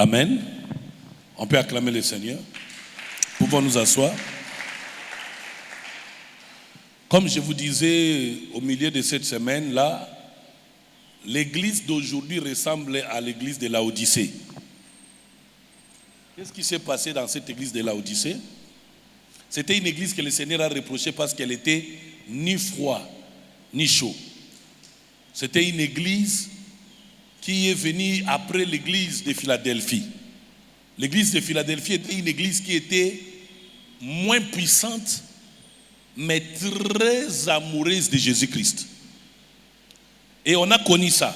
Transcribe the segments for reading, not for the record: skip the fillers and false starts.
Amen. On peut acclamer le Seigneur. Pouvons nous asseoir. Comme je vous disais au milieu de cette semaine-là, l'église d'aujourd'hui ressemble à l'église de Laodicée. Qu'est-ce qui s'est passé dans cette église de Laodicée? C'était une église que le Seigneur a reprochée parce qu'elle était ni froid, ni chaud. C'était une église qui est venue après l'église de Philadelphie. L'église de Philadelphie était une église qui était moins puissante, mais très amoureuse de Jésus-Christ. Et on a connu ça.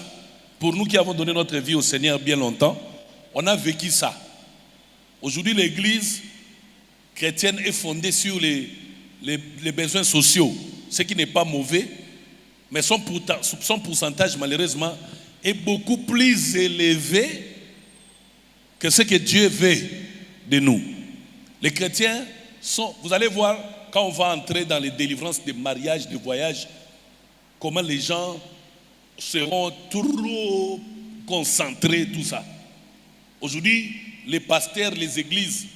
Pour nous qui avons donné notre vie au Seigneur bien longtemps, on a vécu ça. Aujourd'hui, l'église chrétienne est fondée sur les besoins sociaux, ce qui n'est pas mauvais, mais son pourcentage, malheureusement, est beaucoup plus élevé que ce que Dieu veut de nous. Les chrétiens sont, vous allez voir, quand on va entrer dans les délivrances de mariage, de voyage, comment les gens seront trop concentrés, tout ça. Aujourd'hui, les pasteurs, les églises,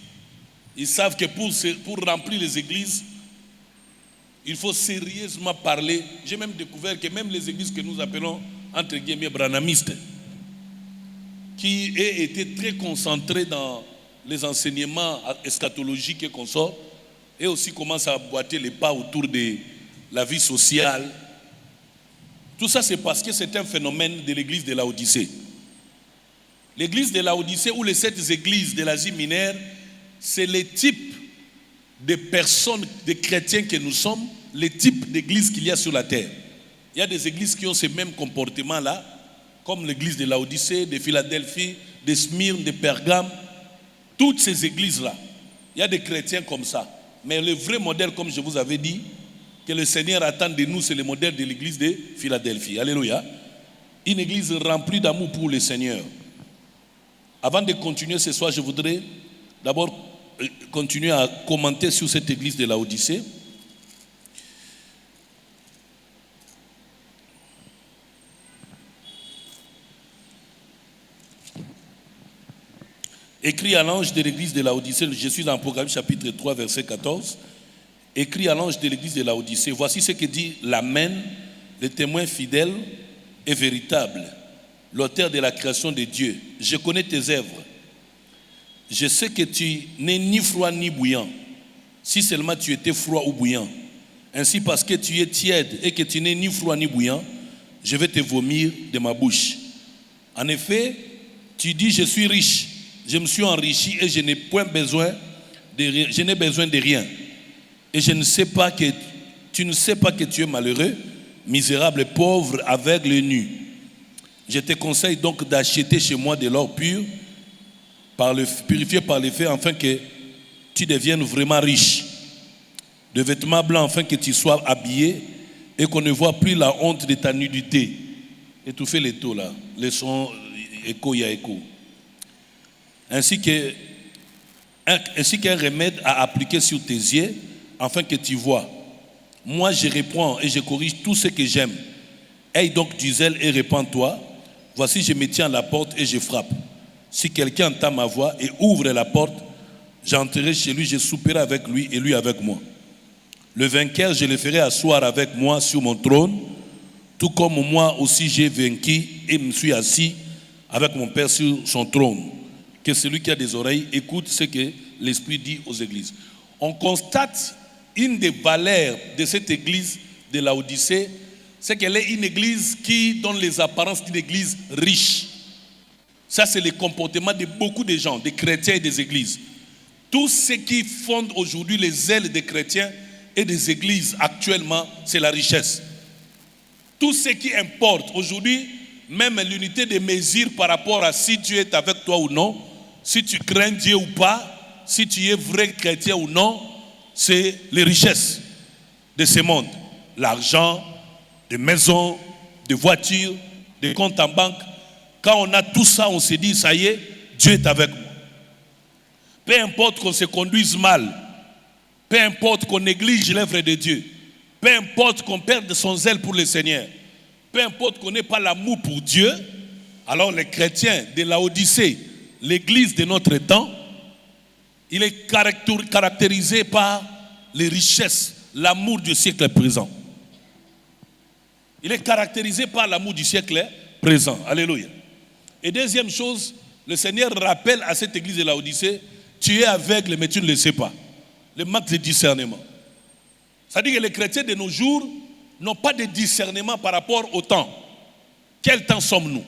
ils savent que pour remplir les églises, il faut sérieusement parler. J'ai même découvert que même les églises que nous appelons, entre guillemets, branhamistes, qui aient été très concentrés dans les enseignements eschatologiques et consorts, et aussi commencent à boiter les pas autour de la vie sociale. Tout ça, c'est parce que c'est un phénomène de l'église de Laodicée. L'église de Laodicée ou les 7 églises de l'Asie mineure, c'est le type de personnes, de chrétiens que nous sommes, le type d'église qu'il y a sur la terre. Il y a des églises qui ont ce même comportement-là, comme l'église de Laodicée, de Philadelphie, de Smyrne, de Pergame. Toutes ces églises-là, il y a des chrétiens comme ça. Mais le vrai modèle, comme je vous avais dit, que le Seigneur attend de nous, c'est le modèle de l'église de Philadelphie. Alléluia. Une église remplie d'amour pour le Seigneur. Avant de continuer ce soir, je voudrais d'abord continuer à commenter sur cette église de Laodicée. Écrit à l'ange de l'église de Laodicée, je suis dans Apocalypse chapitre 3, verset 14. Écrit à l'ange de l'église de Laodicée, voici ce que dit l'Amen, le témoin fidèle et véritable, l'auteur de la création de Dieu. Je connais tes œuvres. Je sais que tu n'es ni froid ni bouillant, si seulement tu étais froid ou bouillant. Ainsi, parce que tu es tiède et que tu n'es ni froid ni bouillant, je vais te vomir de ma bouche. En effet, tu dis, je suis riche, je me suis enrichi et je n'ai besoin de rien. Et je ne sais pas que tu ne sais pas que tu es malheureux, misérable, pauvre, aveugle et nu. Je te conseille donc d'acheter chez moi de l'or pur, purifié par le feu, afin que tu deviennes vraiment riche. De vêtements blancs, afin que tu sois habillé et qu'on ne voit plus la honte de ta nudité. Étouffez les taux là, les sons, écho, il y a écho. Ainsi qu'un remède à appliquer sur tes yeux, afin que tu vois. Moi, je reprends et je corrige tout ce que j'aime. Aie donc du zèle et répands-toi. Voici, je me tiens à la porte et je frappe. Si quelqu'un entend ma voix et ouvre la porte, j'entrerai chez lui, je souperai avec lui et lui avec moi. Le vainqueur, je le ferai asseoir avec moi sur mon trône, tout comme moi aussi j'ai vaincu et me suis assis avec mon Père sur son trône. Que celui qui a des oreilles écoute ce que l'Esprit dit aux églises. On constate une des valeurs de cette église de Laodicée, c'est qu'elle est une église qui donne les apparences d'une église riche. Ça, c'est le comportement de beaucoup de gens, des chrétiens et des églises. Tout ce qui fonde aujourd'hui les ailes des chrétiens et des églises actuellement, c'est la richesse. Tout ce qui importe aujourd'hui, même l'unité de mesure par rapport à si Dieu est avec toi ou non, si tu crains Dieu ou pas, si tu es vrai chrétien ou non, c'est les richesses de ce monde. L'argent, des maisons, des voitures, des comptes en banque. Quand on a tout ça, on se dit, ça y est, Dieu est avec moi. Peu importe qu'on se conduise mal, peu importe qu'on néglige l'œuvre de Dieu, peu importe qu'on perde son zèle pour le Seigneur, peu importe qu'on n'ait pas l'amour pour Dieu, alors les chrétiens de Laodicée l'église de notre temps, il est caractérisé par les richesses, l'amour du siècle présent. Il est caractérisé par l'amour du siècle présent. Alléluia. Et deuxième chose, le Seigneur rappelle à cette église de Laodicée, tu es aveugle mais tu ne le sais pas. Le manque de discernement. C'est-à-dire que les chrétiens de nos jours n'ont pas de discernement par rapport au temps. Quel temps sommes-nous?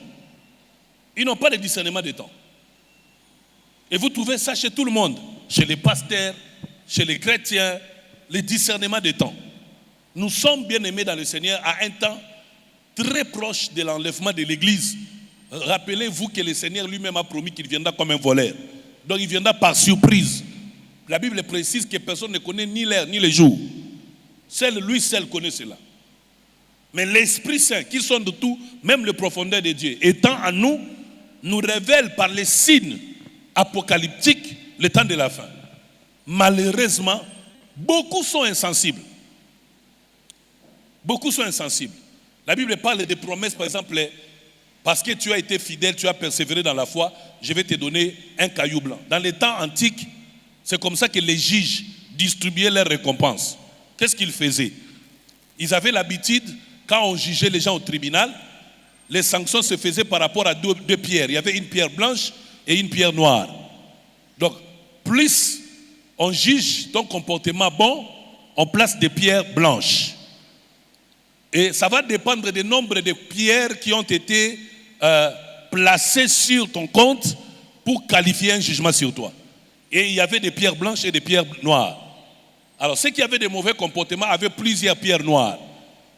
Ils n'ont pas de discernement de temps. Et vous trouvez ça chez tout le monde, chez les pasteurs, chez les chrétiens, le discernement de temps. Nous sommes bien aimés dans le Seigneur à un temps très proche de l'enlèvement de l'église. Rappelez-vous que le Seigneur lui-même a promis qu'il viendra comme un voleur. Donc il viendra par surprise. La Bible précise que personne ne connaît ni l'heure ni le jour. Lui seul connaît cela. Mais l'Esprit Saint, qui sonde de tout, même le profondeur de Dieu, étant en nous, nous révèle par les signes apocalyptiques le temps de la fin. Malheureusement, beaucoup sont insensibles. Beaucoup sont insensibles. La Bible parle des promesses, par exemple, parce que tu as été fidèle, tu as persévéré dans la foi, je vais te donner un caillou blanc. Dans les temps antiques, c'est comme ça que les juges distribuaient leurs récompenses. Qu'est-ce qu'ils faisaient? Ils avaient l'habitude, quand on jugeait les gens au tribunal, les sanctions se faisaient par rapport à deux pierres. Il y avait une pierre blanche et une pierre noire. Donc, plus on juge ton comportement bon, on place des pierres blanches. Et ça va dépendre du nombre de pierres qui ont été placées sur ton compte pour qualifier un jugement sur toi. Et il y avait des pierres blanches et des pierres noires. Alors ceux qui avaient des mauvais comportements avaient plusieurs pierres noires.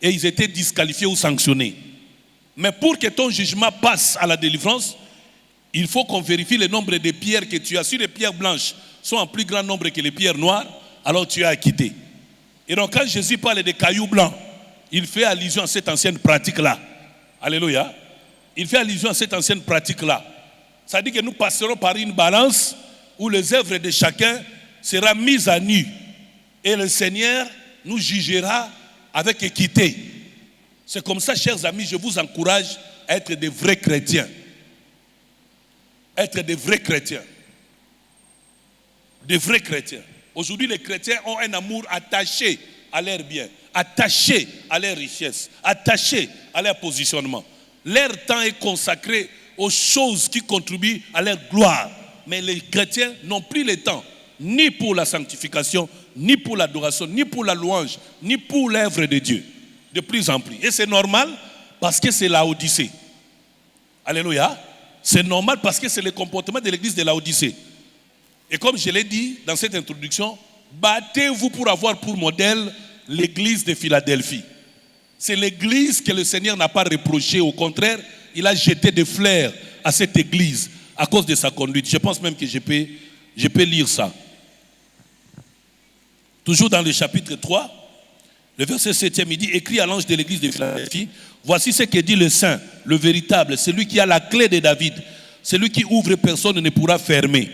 Et ils étaient disqualifiés ou sanctionnés. Mais pour que ton jugement passe à la délivrance, il faut qu'on vérifie le nombre de pierres que tu as. Si les pierres blanches sont en plus grand nombre que les pierres noires, alors tu as acquitté. Et donc quand Jésus parle des cailloux blancs, il fait allusion à cette ancienne pratique-là. Alléluia. Il fait allusion à cette ancienne pratique-là. Ça dit que nous passerons par une balance où les œuvres de chacun seront mises à nu. Et le Seigneur nous jugera avec équité. C'est comme ça, chers amis, je vous encourage à être des vrais chrétiens. Être des vrais chrétiens. Des vrais chrétiens. Aujourd'hui, les chrétiens ont un amour attaché à leur bien, attaché à leur richesse, attaché à leur positionnement. Leur temps est consacré aux choses qui contribuent à leur gloire. Mais les chrétiens n'ont plus le temps, ni pour la sanctification, ni pour l'adoration, ni pour la louange, ni pour l'œuvre de Dieu. De plus en plus. Et c'est normal parce que c'est Laodicée. Alléluia. C'est normal parce que c'est le comportement de l'église de Laodicée. Et comme je l'ai dit dans cette introduction, battez-vous pour avoir pour modèle l'église de Philadelphie. C'est l'église que le Seigneur n'a pas reproché. Au contraire, il a jeté des fleurs à cette église à cause de sa conduite. Je pense même que je peux lire ça. Toujours dans le chapitre 3, le verset 7e, il dit, écrit à l'ange de l'église de Philadelphie, voici ce que dit le saint, le véritable, celui qui a la clé de David, celui qui ouvre, personne ne pourra fermer.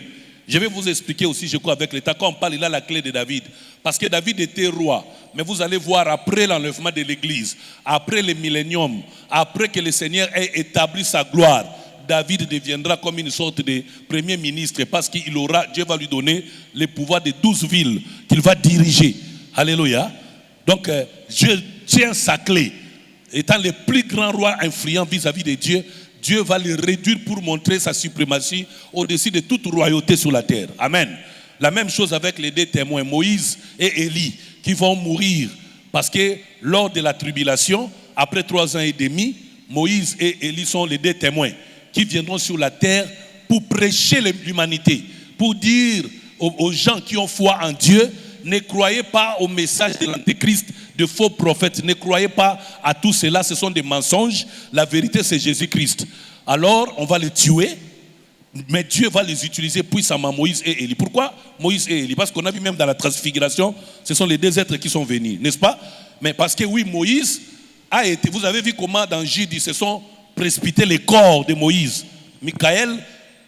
Je vais vous expliquer aussi, je crois, avec l'État, quand on parle, il a la clé de David. Parce que David était roi. Mais vous allez voir, après l'enlèvement de l'église, après le millénium, après que le Seigneur ait établi sa gloire, David deviendra comme une sorte de premier ministre parce qu'il aura, Dieu va lui donner le pouvoir de 12 villes qu'il va diriger. Alléluia. Donc, Dieu tient sa clé. Étant le plus grand roi influent vis-à-vis de Dieu, Dieu va le réduire pour montrer sa suprématie au-dessus de toute royauté sur la terre. Amen. La même chose avec les deux témoins, Moïse et Élie, qui vont mourir. Parce que lors de la tribulation, après 3 ans et demi, Moïse et Élie sont les deux témoins qui viendront sur la terre pour prêcher l'humanité, pour dire aux gens qui ont foi en Dieu, ne croyez pas au message de l'Antéchrist, de faux prophètes, ne croyez pas à tout cela, ce sont des mensonges, la vérité c'est Jésus-Christ. Alors on va les tuer, mais Dieu va les utiliser puissamment, Moïse et Élie. Pourquoi Moïse et Élie? Parce qu'on a vu même dans la transfiguration, ce sont les deux êtres qui sont venus, n'est-ce pas? Mais parce que oui, Moïse a été, vous avez vu comment dans Jude, ils se sont précipités les corps de Moïse. Michael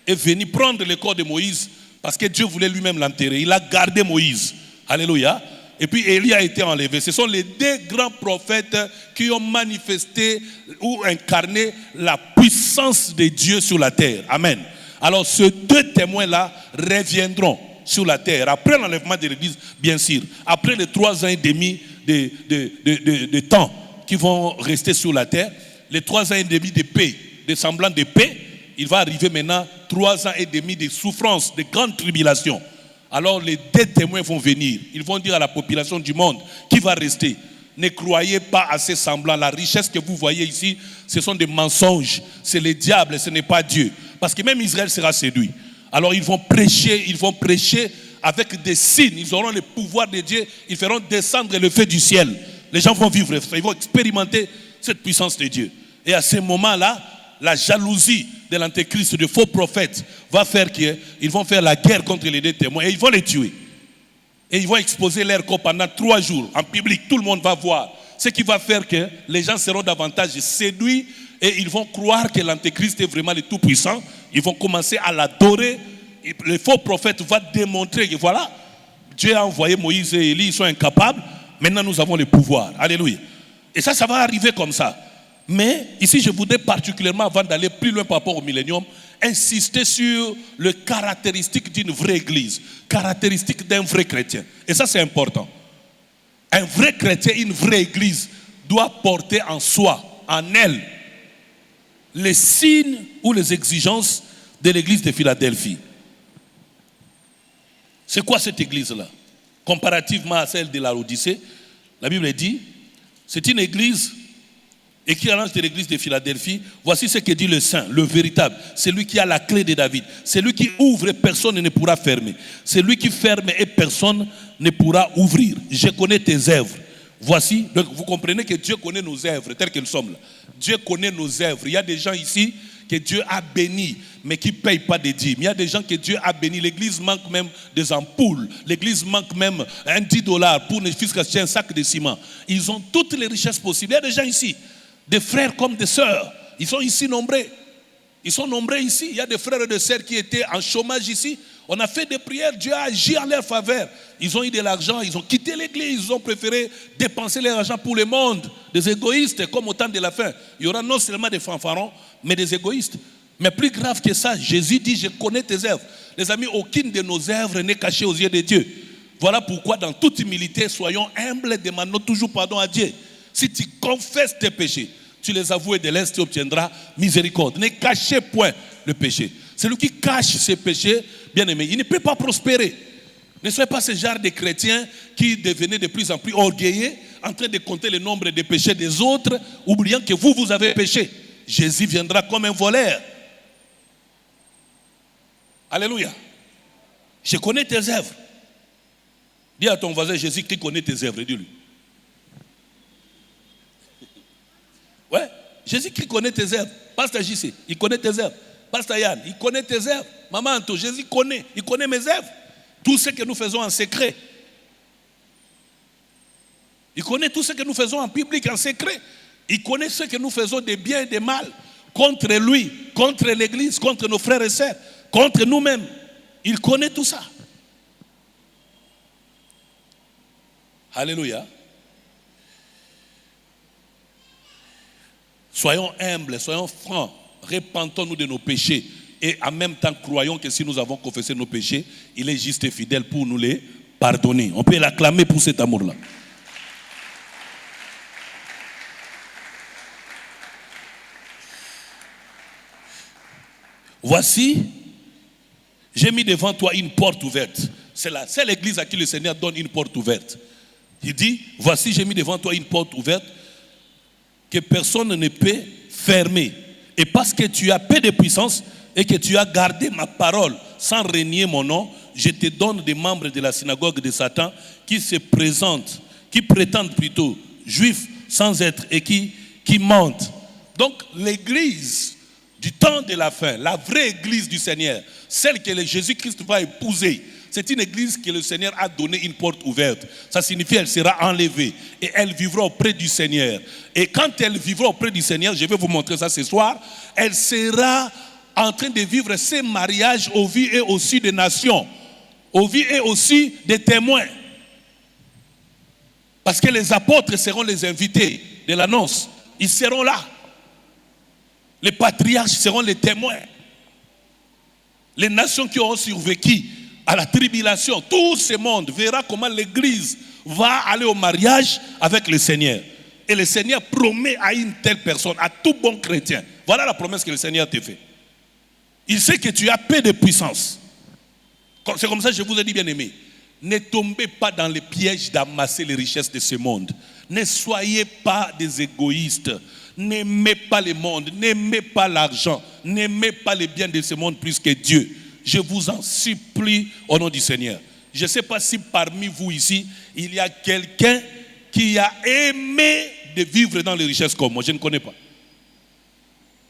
est venu prendre le corps de Moïse parce que Dieu voulait lui-même l'enterrer. Il a gardé Moïse. Alléluia. Et puis Élie a été enlevé. Ce sont les deux grands prophètes qui ont manifesté ou incarné la puissance de Dieu sur la terre. Amen. Alors ces deux témoins-là reviendront sur la terre, après l'enlèvement de l'église, bien sûr, après les 3 ans et demi de temps qui vont rester sur la terre, les 3 ans et demi de paix, de semblant de paix, il va arriver maintenant 3 ans et demi de souffrance, de grandes tribulations. Alors les deux témoins vont venir, ils vont dire à la population du monde qui va rester: ne croyez pas à ces semblants. La richesse que vous voyez ici, ce sont des mensonges. C'est le diable, ce n'est pas Dieu. Parce que même Israël sera séduit. Alors ils vont prêcher avec des signes. Ils auront le pouvoir de Dieu. Ils feront descendre le feu du ciel. Les gens vont vivre, ils vont expérimenter cette puissance de Dieu. Et à ce moment-là, la jalousie de l'antéchrist, de faux prophètes, va faire qu'ils vont faire la guerre contre les deux témoins et ils vont les tuer. Et ils vont exposer leur corps pendant 3 jours en public. Tout le monde va voir. Ce qui va faire que les gens seront davantage séduits et ils vont croire que l'antéchrist est vraiment le tout-puissant. Ils vont commencer à l'adorer. Le faux prophète va démontrer que voilà, Dieu a envoyé Moïse et Élie, ils sont incapables. Maintenant, nous avons le pouvoir. Alléluia. Et ça va arriver comme ça. Mais ici, je voudrais particulièrement, avant d'aller plus loin par rapport au millénium, insister sur les caractéristiques d'une vraie église, caractéristiques d'un vrai chrétien. Et ça, c'est important. Un vrai chrétien, une vraie église, doit porter en soi, en elle, les signes ou les exigences de l'église de Philadelphie. C'est quoi cette église-là? Comparativement à celle de la Odyssée, la Bible dit, c'est une église équivalente de l'église de Philadelphie. Voici ce que dit le saint, le véritable. C'est lui qui a la clé de David. C'est lui qui ouvre et personne ne pourra fermer. C'est lui qui ferme et personne ne pourra ouvrir. Je connais tes œuvres. Voici, donc vous comprenez que Dieu connaît nos œuvres telles qu'elles sont là. Dieu connaît nos œuvres. Il y a des gens ici que Dieu a bénis, mais qui ne payent pas des dîmes. Il y a des gens que Dieu a bénis. L'église manque même des ampoules. L'église manque même un $10 pour ne fût-ce qu'acheter un sac de ciment. Ils ont toutes les richesses possibles. Il y a des gens ici, des frères comme des sœurs. Ils sont ici nombreux. Ils sont nombreux ici. Il y a des frères et des sœurs qui étaient en chômage ici. On a fait des prières, Dieu a agi en leur faveur. Ils ont eu de l'argent, ils ont quitté l'église, ils ont préféré dépenser leur argent pour le monde. Des égoïstes, comme au temps de la fin. Il y aura non seulement des fanfarons, mais des égoïstes. Mais plus grave que ça, Jésus dit, je connais tes œuvres. Les amis, aucune de nos œuvres n'est cachée aux yeux de Dieu. Voilà pourquoi, dans toute humilité, soyons humbles et demandons toujours pardon à Dieu. Si tu confesses tes péchés, tu les avoues et de l'Est, tu obtiendras miséricorde. Ne cachez point le péché. Celui qui cache ses péchés, bien aimé, il ne peut pas prospérer. Ne soyez pas ce genre de chrétiens qui devenaient de plus en plus orgueilleux, en train de compter le nombre de péchés des autres, oubliant que vous avez péché. Jésus viendra comme un voleur. Alléluia. Je connais tes œuvres. Dis à ton voisin, Jésus qui connaît tes œuvres, dis-lui. Ouais, Jésus qui connaît tes œuvres. Pasteur JC, il connaît tes œuvres. Pasteur Yann, il connaît tes œuvres. Maman Anto, Jésus connaît, il connaît mes œuvres. Tout ce que nous faisons en secret. Il connaît tout ce que nous faisons en public, en secret. Il connaît ce que nous faisons de bien et de mal. Contre lui, contre l'église, contre nos frères et sœurs, contre nous-mêmes. Il connaît tout ça. Alléluia. Soyons humbles, soyons francs. Repentons-nous de nos péchés. Et en même temps, croyons que si nous avons confessé nos péchés, il est juste et fidèle pour nous les pardonner. On peut l'acclamer pour cet amour-là. Voici, j'ai mis devant toi une porte ouverte. C'est la seule église à qui le Seigneur donne une porte ouverte. Il dit, voici, j'ai mis devant toi une porte ouverte que personne ne peut fermer. Et parce que tu as peu de puissance et que tu as gardé ma parole sans renier mon nom, je te donne des membres de la synagogue de Satan qui se présentent, qui prétendent plutôt juifs sans être et qui mentent. Donc l'église du temps de la fin, la vraie église du Seigneur, celle que Jésus-Christ va épouser, c'est une église que le Seigneur a donné une porte ouverte. Ça signifie qu'elle sera enlevée et elle vivra auprès du Seigneur. Et quand elle vivra auprès du Seigneur, je vais vous montrer ça ce soir, elle sera en train de vivre ses mariages au vu et au su des nations, au vu et au su des témoins. Parce que les apôtres seront les invités de l'annonce. Ils seront là. Les patriarches seront les témoins. Les nations qui auront survécu à la tribulation, tout ce monde verra comment l'Église va aller au mariage avec le Seigneur. Et le Seigneur promet à une telle personne, à tout bon chrétien. Voilà la promesse que le Seigneur te fait. Il sait que tu as peu de puissance. C'est comme ça que je vous ai dit, bien aimé. Ne tombez pas dans le piège d'amasser les richesses de ce monde. Ne soyez pas des égoïstes. N'aimez pas le monde. N'aimez pas l'argent. N'aimez pas les biens de ce monde plus que Dieu. Je vous en supplie au nom du Seigneur. Je ne sais pas si parmi vous ici, il y a quelqu'un qui a aimé de vivre dans les richesses comme moi. Je ne connais pas.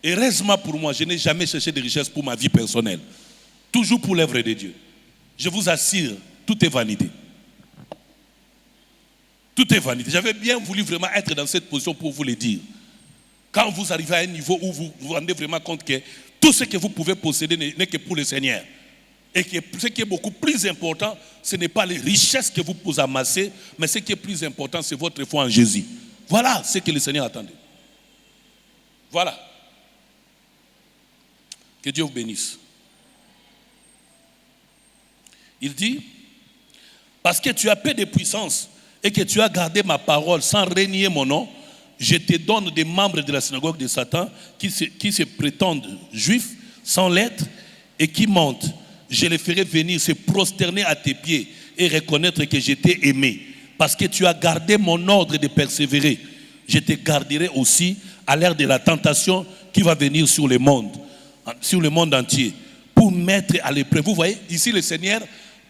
Heureusement pour moi, je n'ai jamais cherché de richesses pour ma vie personnelle. Toujours pour l'œuvre de Dieu. Je vous assure, tout est vanité. Tout est vanité. J'avais bien voulu vraiment être dans cette position pour vous le dire. Quand vous arrivez à un niveau où vous vous rendez vraiment compte que tout ce que vous pouvez posséder n'est que pour le Seigneur. Et que ce qui est beaucoup plus important, ce n'est pas les richesses que vous amassez, mais ce qui est plus important, c'est votre foi en Jésus. Voilà ce que le Seigneur attendait. Voilà. Que Dieu vous bénisse. Il dit, parce que tu as peu de puissance et que tu as gardé ma parole sans renier mon nom, je te donne des membres de la synagogue de Satan qui se prétendent juifs sans l'être et qui mentent. Je les ferai venir se prosterner à tes pieds et reconnaître que je t'ai aimé. Parce que tu as gardé mon ordre de persévérer. Je te garderai aussi à l'heure de la tentation qui va venir sur le monde entier, pour mettre à l'épreuve. Vous voyez, ici le Seigneur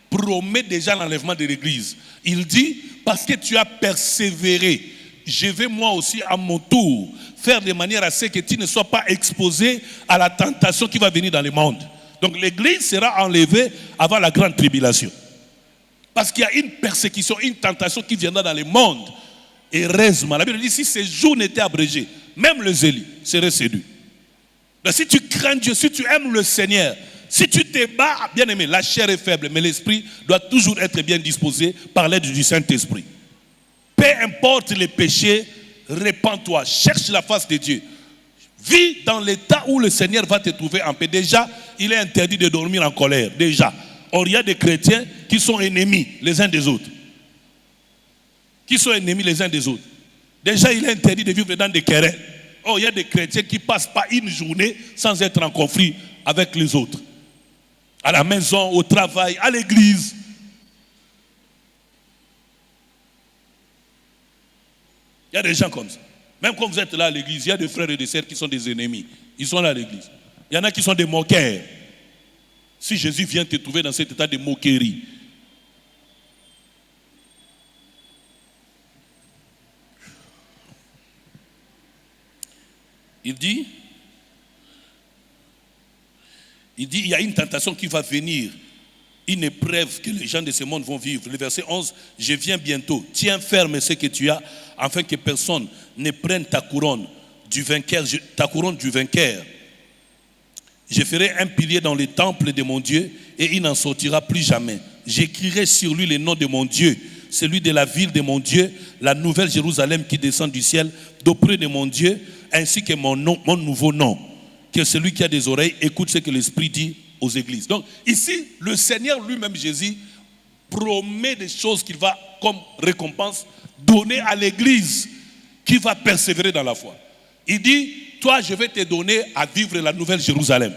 promet déjà l'enlèvement de l'Église. Il dit, parce que tu as persévéré, je vais moi aussi à mon tour faire de manière à ce que tu ne sois pas exposé à la tentation qui va venir dans le monde. Donc l'Église sera enlevée avant la grande tribulation. Parce qu'il y a une persécution, une tentation qui viendra dans le monde. Et heureusement, la Bible dit, si ces jours n'étaient abrégés, même les élus seraient séduits. Donc si tu crains Dieu, si tu aimes le Seigneur, si tu te bats, bien aimé, la chair est faible, mais l'esprit doit toujours être bien disposé par l'aide du Saint-Esprit. Peu importe les péchés, répands-toi, cherche la face de Dieu. Vis dans l'état où le Seigneur va te trouver en paix. Déjà, il est interdit de dormir en colère. Déjà. Or, il y a des chrétiens qui sont ennemis les uns des autres. Qui sont ennemis les uns des autres. Déjà, il est interdit de vivre dans des querelles. Or, il y a des chrétiens qui ne passent pas une journée sans être en conflit avec les autres. À la maison, au travail, à l'église. Il y a des gens comme ça. Même quand vous êtes là à l'église, il y a des frères et des sœurs qui sont des ennemis. Ils sont là à l'église. Il y en a qui sont des moqueurs. Si Jésus vient te trouver dans cet état de moquerie, il dit, il y a une tentation qui va venir, une épreuve que les gens de ce monde vont vivre. Le verset 11, je viens bientôt. Tiens ferme ce que tu as, afin que personne ne prenne ta couronne du vainqueur. Je ferai un pilier dans le temple de mon Dieu et il n'en sortira plus jamais. J'écrirai sur lui le nom de mon Dieu, celui de la ville de mon Dieu, la nouvelle Jérusalem qui descend du ciel, d'auprès de mon Dieu, ainsi que mon nouveau nom. Que celui qui a des oreilles écoute ce que l'Esprit dit aux églises. Donc ici, le Seigneur lui-même, Jésus, promet des choses qu'il va, comme récompense, donner à l'église qui va persévérer dans la foi. Il dit, toi, je vais te donner à vivre la nouvelle Jérusalem.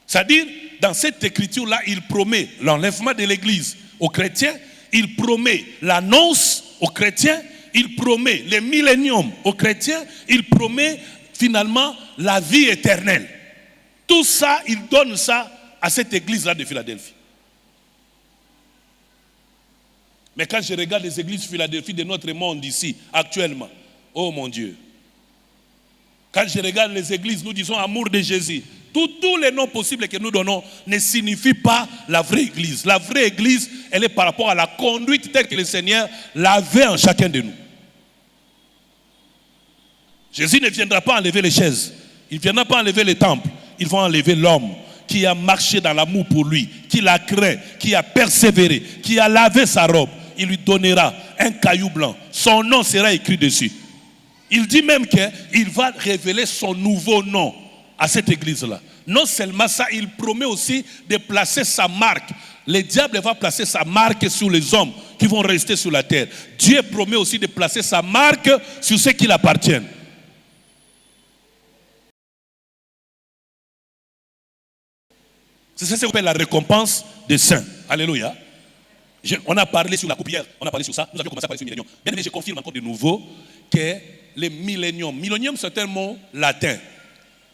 C'est-à-dire, dans cette écriture-là, il promet l'enlèvement de l'église aux chrétiens, il promet l'annonce aux chrétiens, il promet le millénium aux chrétiens, il promet finalement la vie éternelle. Tout ça, il donne ça à cette église-là de Philadelphie. Mais quand je regarde les églises de Philadelphie de notre monde ici, actuellement, oh mon Dieu. Quand je regarde les églises, nous disons amour de Jésus. Tous les noms possibles que nous donnons ne signifient pas la vraie église. La vraie église, elle est par rapport à la conduite telle que le Seigneur l'avait en chacun de nous. Jésus ne viendra pas enlever les chaises. Il ne viendra pas enlever les temples. Il va enlever l'homme qui a marché dans l'amour pour lui, qui l'a craint, qui a persévéré, qui a lavé sa robe. Il lui donnera un caillou blanc. Son nom sera écrit dessus. Il dit même qu'il va révéler son nouveau nom à cette église-là. Non seulement ça, il promet aussi de placer sa marque. Le diable va placer sa marque sur les hommes qui vont rester sur la terre. Dieu promet aussi de placer sa marque sur ceux qui l'appartiennent. C'est ça qu'on appelle la récompense des saints. Alléluia. On a parlé sur la coupe hier, on a parlé sur ça, nous avions commencé à parler sur le millénium. Bien aimé, je confirme encore de nouveau que le millénium, millénium c'est un mot latin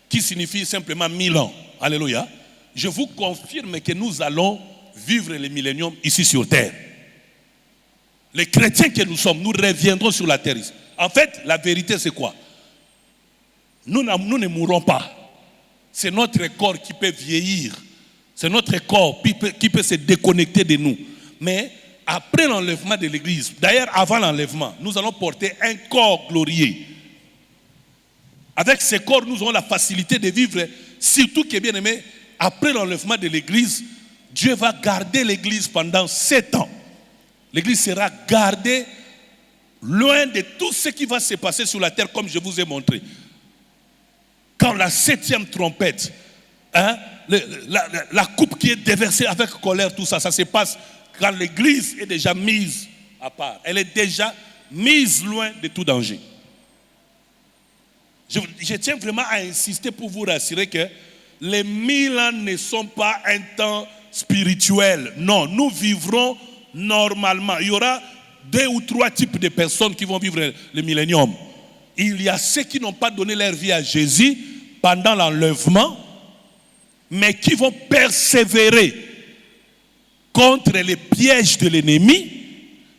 qui signifie simplement 1000 ans. Alléluia. Je vous confirme que nous allons vivre le millénium ici sur terre. Les chrétiens que nous sommes, nous reviendrons sur la terre. En fait, la vérité c'est quoi? Nous ne mourrons pas. C'est notre corps qui peut vieillir. C'est notre corps qui peut se déconnecter de nous. Mais après l'enlèvement de l'église, d'ailleurs avant l'enlèvement, nous allons porter un corps glorieux. Avec ce corps, nous aurons la facilité de vivre, surtout que bien aimé, après l'enlèvement de l'église, Dieu va garder l'église pendant 7 ans. L'église sera gardée loin de tout ce qui va se passer sur la terre, comme je vous ai montré. Quand la 7e trompette, la coupe qui est déversée avec colère, tout ça, ça se passe quand l'église est déjà mise à part. Elle est déjà mise loin de tout danger. Je tiens vraiment à insister pour vous rassurer que les 1000 ans ne sont pas un temps spirituel. Non, nous vivrons normalement. Il y aura 2 ou 3 types de personnes qui vont vivre le millénium. Il y a ceux qui n'ont pas donné leur vie à Jésus pendant l'enlèvement, mais qui vont persévérer contre les pièges de l'ennemi.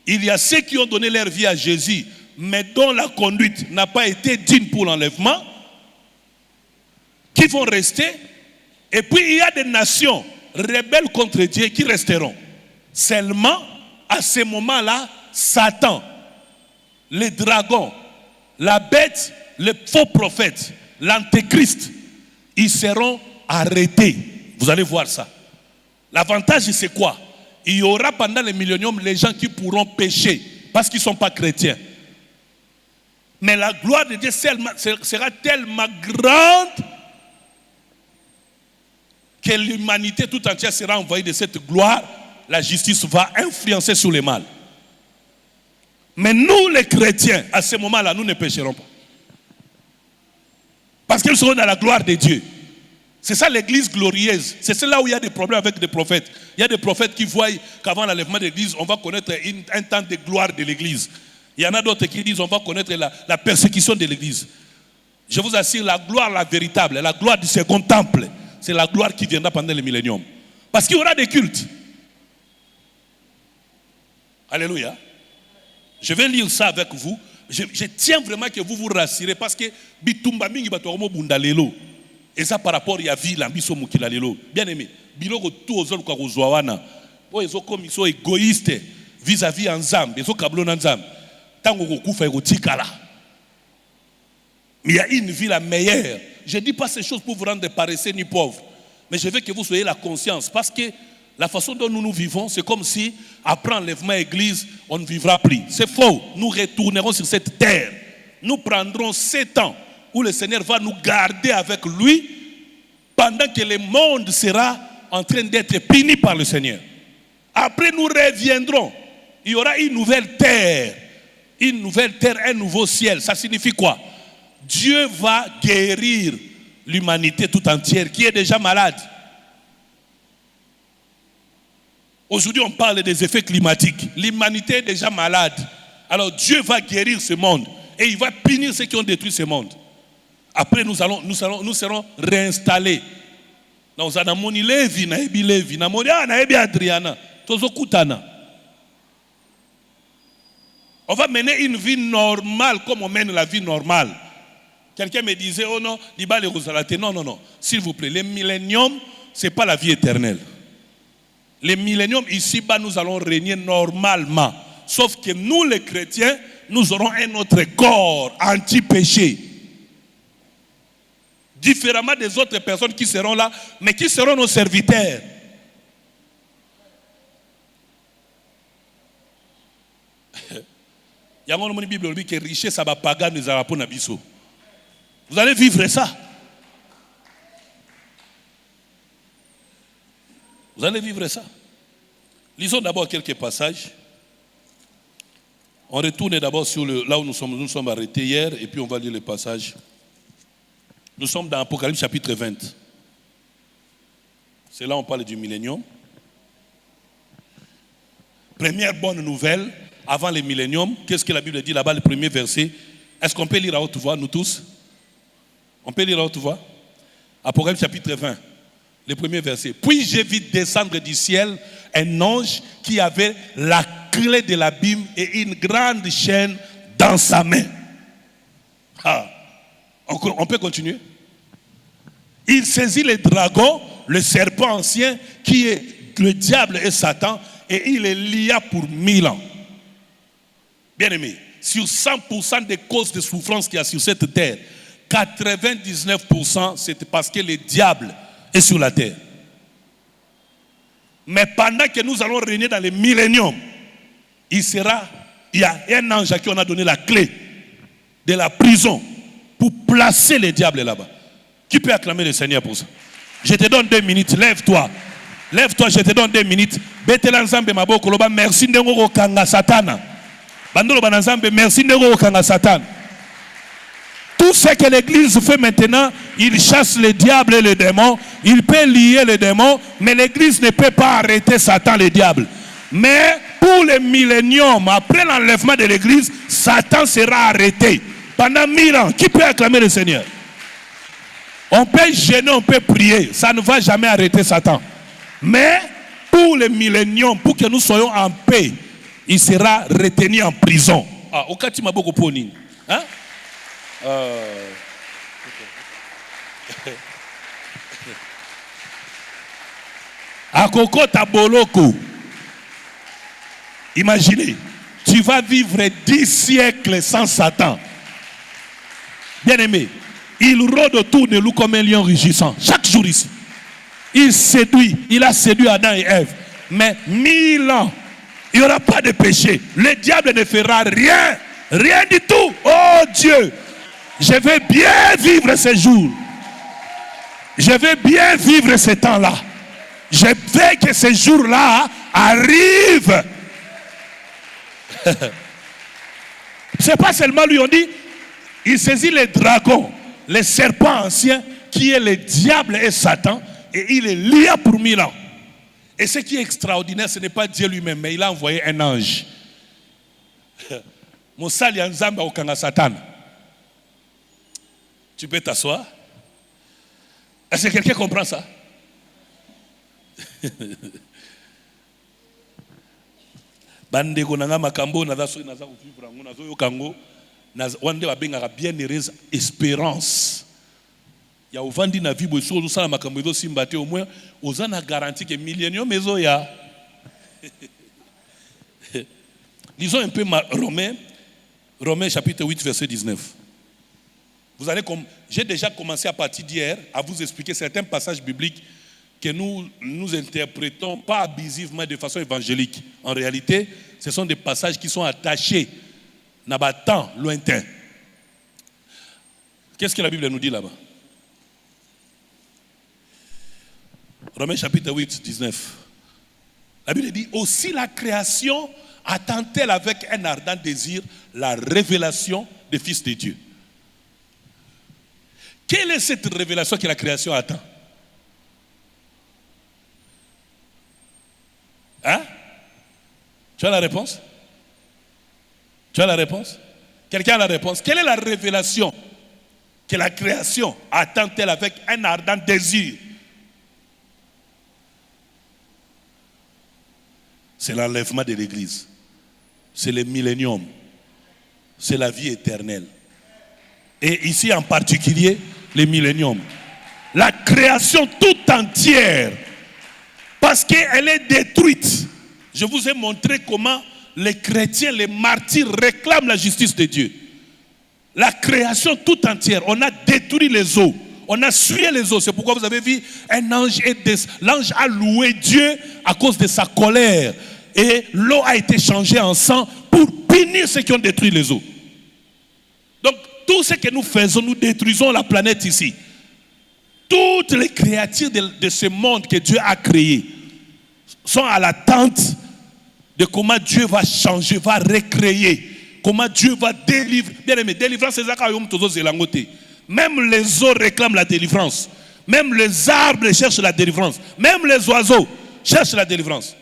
Il y a ceux qui ont donné leur vie à Jésus, mais dont la conduite n'a pas été digne pour l'enlèvement, qui vont rester. Et puis il y a des nations rebelles contre Dieu qui resteront. Seulement, à ce moment-là, Satan, les dragons, la bête, les faux prophètes, l'antéchrist, ils seront arrêtés. Vous allez voir ça. L'avantage, c'est quoi? Il y aura pendant le millénium les gens qui pourront pécher parce qu'ils ne sont pas chrétiens. Mais la gloire de Dieu sera tellement grande que l'humanité tout entière sera envoyée de cette gloire. La justice va influencer sur le mal. Mais nous, les chrétiens, à ce moment-là, nous ne pécherons pas. Parce qu'ils seront dans la gloire de Dieu. C'est ça l'église glorieuse. C'est là où il y a des problèmes avec des prophètes. Il y a des prophètes qui voient qu'avant l'enlèvement de l'église, on va connaître un temps de gloire de l'église. Il y en a d'autres qui disent on va connaître la persécution de l'église. Je vous assure, la gloire, la véritable, la gloire du second temple, c'est la gloire qui viendra pendant le millénium. Parce qu'il y aura des cultes. Alléluia. Je vais lire ça avec vous. Je tiens vraiment que vous vous rassurez parce que bitumba mingi batoromo bundalelo. Et ça par rapport à la vie, l'ambition mukilalelo. Bien aimé. Biloko tout aux autres kozwawana. Po ezo comme ils sont égoïstes vis-à-vis ensemble. Ils sont kablon ensemble. Tango kokufa erotikala. Mais il y a une vie la meilleure. Je ne dis pas ces choses pour vous rendre paresseux ni pauvres. Mais je veux que vous soyez la conscience. Parce que la façon dont nous vivons, c'est comme si, après l'enlèvement à l'église, on ne vivra plus. C'est faux. Nous retournerons sur cette terre. Nous prendrons 7 ans où le Seigneur va nous garder avec lui pendant que le monde sera en train d'être puni par le Seigneur. Après, nous reviendrons. Il y aura une nouvelle terre. Une nouvelle terre, un nouveau ciel. Ça signifie quoi? Dieu va guérir l'humanité tout entière qui est déjà malade. Aujourd'hui, on parle des effets climatiques. L'humanité est déjà malade. Alors Dieu va guérir ce monde et il va punir ceux qui ont détruit ce monde. Après, nous serons réinstallés. On va mener une vie normale comme on mène la vie normale. Quelqu'un me disait, oh non, non, s'il vous plaît, le millénium, ce n'est pas la vie éternelle. Le millénium, ici-bas, nous allons régner normalement. Sauf que nous, les chrétiens, nous aurons un autre corps anti-péché. Différemment des autres personnes qui seront là, mais qui seront nos serviteurs. Il y a une Bible qui dit que richesse ça va pagan nous a pour nabiso. Vous allez vivre ça. Vous allez vivre ça. Lisons d'abord quelques passages. On retourne d'abord sur là où nous sommes arrêtés hier, et puis on va lire les passages. Nous sommes dans Apocalypse chapitre 20. C'est là où on parle du millénium. Première bonne nouvelle, avant le millénium, qu'est-ce que la Bible dit là-bas, le premier verset? Est-ce qu'on peut lire à haute voix, nous tous? On peut lire à haute voix? Apocalypse chapitre 20, le premier verset. Puis j'ai vu descendre du ciel un ange qui avait la clé de l'abîme et une grande chaîne dans sa main. Ah. On peut continuer? Il saisit le dragon, le serpent ancien, qui est le diable et Satan, et il les lia pour 1000 ans. Bien aimé, sur 100% des causes de souffrance qu'il y a sur cette terre, 99% c'est parce que le diable est sur la terre. Mais pendant que nous allons régner dans le millénium, il y a un ange à qui on a donné la clé de la prison pour placer le diable là-bas. Qui peut acclamer le Seigneur pour ça? Je te donne 2 minutes, lève-toi. Lève-toi, je te donne 2 minutes. Merci Ndengoro Kanga Satana. Bandolo Banazambe, merci Ndengoro Kanga Satana. Tout ce que l'église fait maintenant, il chasse le diable et les démons. Il peut lier les démons, mais l'église ne peut pas arrêter Satan, le diable. Mais pour le millénium, après l'enlèvement de l'église, Satan sera arrêté. Pendant 1000 ans, qui peut acclamer le Seigneur? On peut gêner, on peut prier. Ça ne va jamais arrêter Satan. Mais pour le millénium, pour que nous soyons en paix, il sera retenu en prison. Ah, au cas où tu m'as beaucoup poni. Hein? Akoko Taboloko. Imaginez, tu vas vivre 10 siècles sans Satan. Bien aimé, il rôde autour de nous comme un lion rugissant. Chaque jour ici. Il a séduit Adam et Ève. Mais 1000 ans, il n'y aura pas de péché. Le diable ne fera rien. Rien du tout. Oh Dieu, je vais bien vivre ces jours. Je vais bien vivre ces temps-là. Je veux que ces jours-là arrivent. C'est pas seulement lui, on dit, il saisit les dragons, les serpents anciens, qui est le diable et Satan, et il est lié pour 1000 ans. Et ce qui est extraordinaire, ce n'est pas Dieu lui-même, mais il a envoyé un ange. Mosali Nzamba Okanga Satan. Tu peux t'asseoir? Est-ce que quelqu'un comprend ça? Bandeko nanga makambo naza so naza kuvivre ngo nazo yokango wande babengaka bienheureuse espérance. Ya ovandi na vie boso zo sala makambo ezo simba te au moins oza na garantie que millénium ezo ya. Lisons un peu Romains chapitre 8 verset 19. Vous allez j'ai déjà commencé à partir d'hier à vous expliquer certains passages bibliques que nous interprétons pas abusivement de façon évangélique. En réalité, ce sont des passages qui sont attachés dans un temps lointain. Qu'est-ce que la Bible nous dit là-bas? Romains chapitre 8, 19. La Bible dit, aussi la création attend-elle avec un ardent désir la révélation des fils de Dieu. Quelle est cette révélation que la création attend? Hein? Tu as la réponse? Tu as la réponse? Quelqu'un a la réponse? Quelle est la révélation que la création attend-elle avec un ardent désir? C'est l'enlèvement de l'église. C'est le millénium. C'est la vie éternelle. Et ici en particulier, le millénium. La création tout entière. Parce qu'elle est détruite. Je vous ai montré comment les chrétiens, les martyrs réclament la justice de Dieu. La création tout entière, on a détruit les eaux. On a souillé les eaux. C'est pourquoi vous avez vu un ange l'ange a loué Dieu à cause de sa colère. Et l'eau a été changée en sang pour punir ceux qui ont détruit les eaux. Donc tout ce que nous faisons, nous détruisons la planète ici. Toutes les créatures de ce monde que Dieu a créé, sont à l'attente de comment Dieu va changer, va recréer, comment Dieu va délivrer. Bien aimé, délivrance, c'est ça que même les eaux réclament la délivrance. Même les arbres cherchent la délivrance. Même les oiseaux cherchent la délivrance.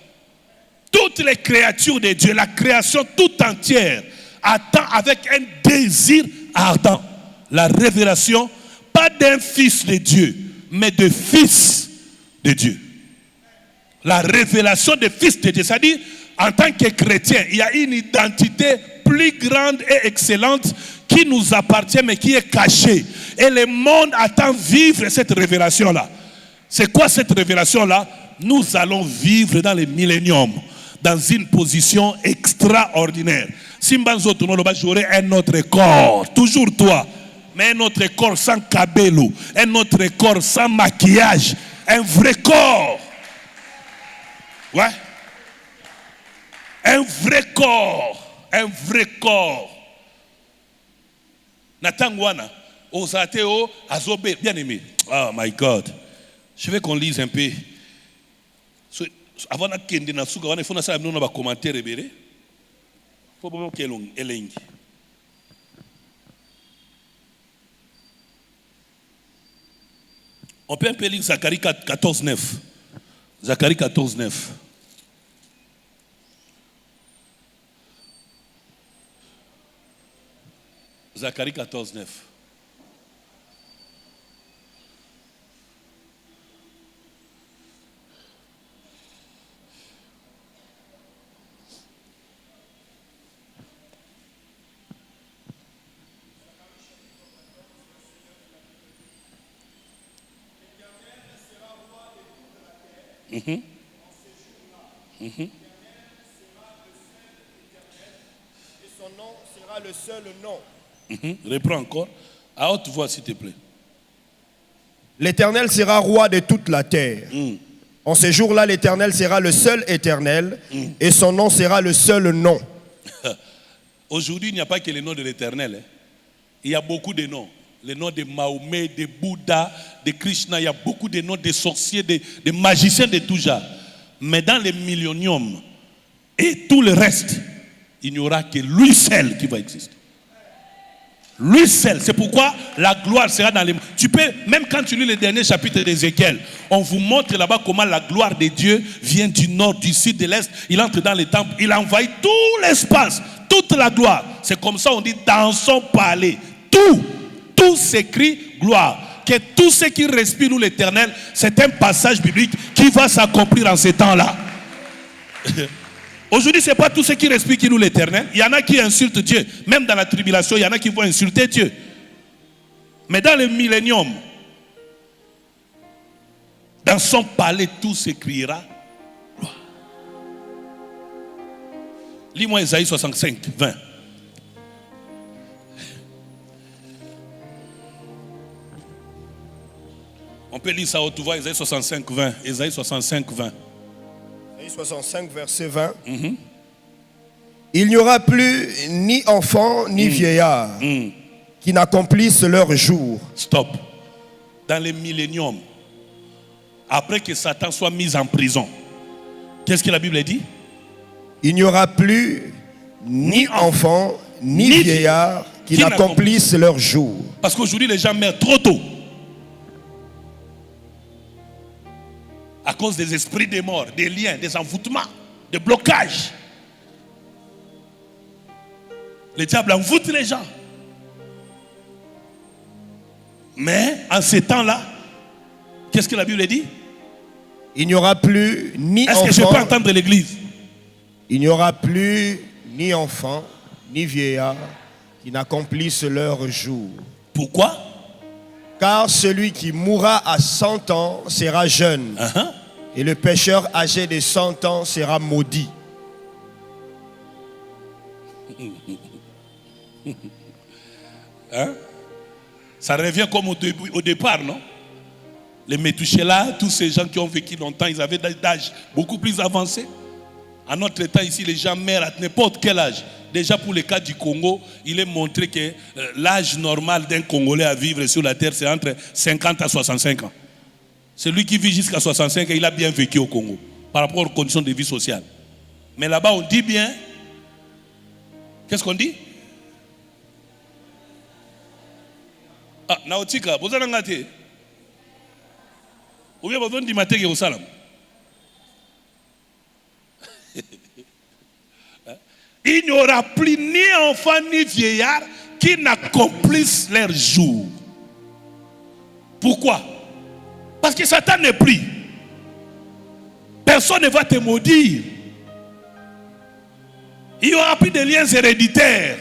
Toutes les créatures de Dieu, la création toute entière, attend avec un désir ardent la révélation, pas d'un fils de Dieu, mais de fils de Dieu. La révélation des fils de Dieu. C'est-à-dire, en tant que chrétien, il y a une identité plus grande et excellente qui nous appartient mais qui est cachée. Et le monde attend vivre cette révélation-là. C'est quoi cette révélation-là? Nous allons vivre dans le millénium, dans une position extraordinaire. Si j'aurais un autre corps, toujours toi, mais un autre corps sans cabello, un autre corps sans maquillage, un vrai corps. Ouais. Un vrai corps. Un vrai corps. Natangwana, Osateo, Azobe, bien aimé. Oh my God. Je veux qu'on lise un peu. Avant de kende na suka wana ifuna sababu nuna ba commentaire ebere. Faut bon kelong elengi. On peut un peu lire Zacharie 14:9. Zacharie 14:9. Zacharie 14:9. Et son nom sera le seul nom. Reprends encore. À haute voix, s'il te plaît. L'Éternel sera roi de toute la terre. En ce jour-là, l'Éternel sera le seul éternel et son nom sera le seul nom. Aujourd'hui, il n'y a pas que le nom de l'Éternel. Hein. Il y a beaucoup de noms. Le nom de Mahomet, de Bouddha, de Krishna. Il y a beaucoup de noms de sorciers, de magiciens de tout genre. Mais dans le millénium et tout le reste, il n'y aura que lui seul qui va exister. Lui seul. C'est pourquoi la gloire sera dans les... Tu peux, même quand tu lis le dernier chapitre d'Ézéchiel, on vous montre là-bas comment la gloire de Dieu vient du nord, du sud, de l'est. Il entre dans les temples, il envahit tout l'espace, toute la gloire. C'est comme ça on dit dans son palais. Tout s'écrit gloire. Que tout ce qui respire nous l'Éternel, c'est un passage biblique qui va s'accomplir en ces temps-là. Aujourd'hui, ce n'est pas tout ce qui respire qui nous l'Éternel. Il y en a qui insultent Dieu. Même dans la tribulation, il y en a qui vont insulter Dieu. Mais dans le millénium, dans son palais, tout s'écrira gloire. Lis-moi Isaïe 65, 20. On peut lire ça au tout va, Isaïe 65, 20. Isaïe 65, 20. Isaïe 65, verset 20. Il n'y aura plus ni enfant ni vieillard qui n'accomplissent leur jour. Stop. Dans le millénium, après que Satan soit mis en prison, qu'est-ce que la Bible dit? Il n'y aura plus ni enfant ni vieillard qui n'accomplissent leur jour. Parce qu'aujourd'hui, les gens meurent trop tôt. À cause des esprits des morts, des liens, des envoûtements, des blocages. Le diable envoûte les gens. Mais en ces temps-là, qu'est-ce que la Bible dit? Il n'y aura plus ni enfant. Est-ce que je peux entendre l'église? Il n'y aura plus ni enfant ni vieillard qui n'accomplissent leur jour. Pourquoi? Car celui qui mourra à 100 ans sera jeune. Et le pécheur âgé de 100 ans sera maudit. Hein? Ça revient comme au départ, non? Les Métouchéla, tous ces gens qui ont vécu longtemps, ils avaient des âges beaucoup plus avancés. À notre temps ici, les gens meurent à n'importe quel âge. Déjà pour le cas du Congo, il est montré que l'âge normal d'un Congolais à vivre sur la terre, c'est entre 50 à 65 ans. Celui qui vit jusqu'à 65 ans, il a bien vécu au Congo. par rapport aux conditions de vie sociale. Mais là-bas, on dit bien, qu'est-ce qu'on dit? Ah, Naotika, vous avez engagé. Ou bien vous avez dit maté au salam. Il n'y aura plus ni enfants ni vieillards qui n'accomplissent leur jour. Pourquoi? Parce que Satan n'est plus. Personne ne va te maudire. Il n'y aura plus de liens héréditaires.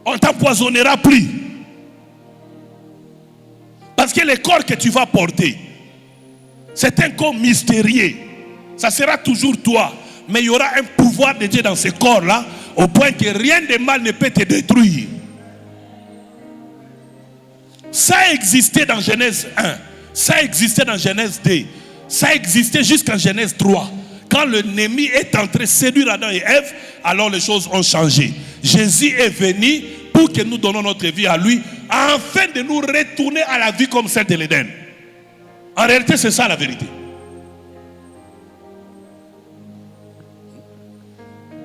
On ne t'empoisonnera plus. Parce que le corps que tu vas porter, c'est un corps mystérieux. Ça sera toujours toi. Mais il y aura un pouvoir de Dieu dans ce corps-là, au point que rien de mal ne peut te détruire. Ça existait dans Genèse 1. Ça existait dans Genèse 2. Ça existait jusqu'en Genèse 3. Quand l'ennemi est entré séduire Adam et Ève, alors les choses ont changé. Jésus est venu pour que nous donnions notre vie à lui, afin de nous retourner à la vie comme celle de l'Éden. En réalité, c'est ça la vérité.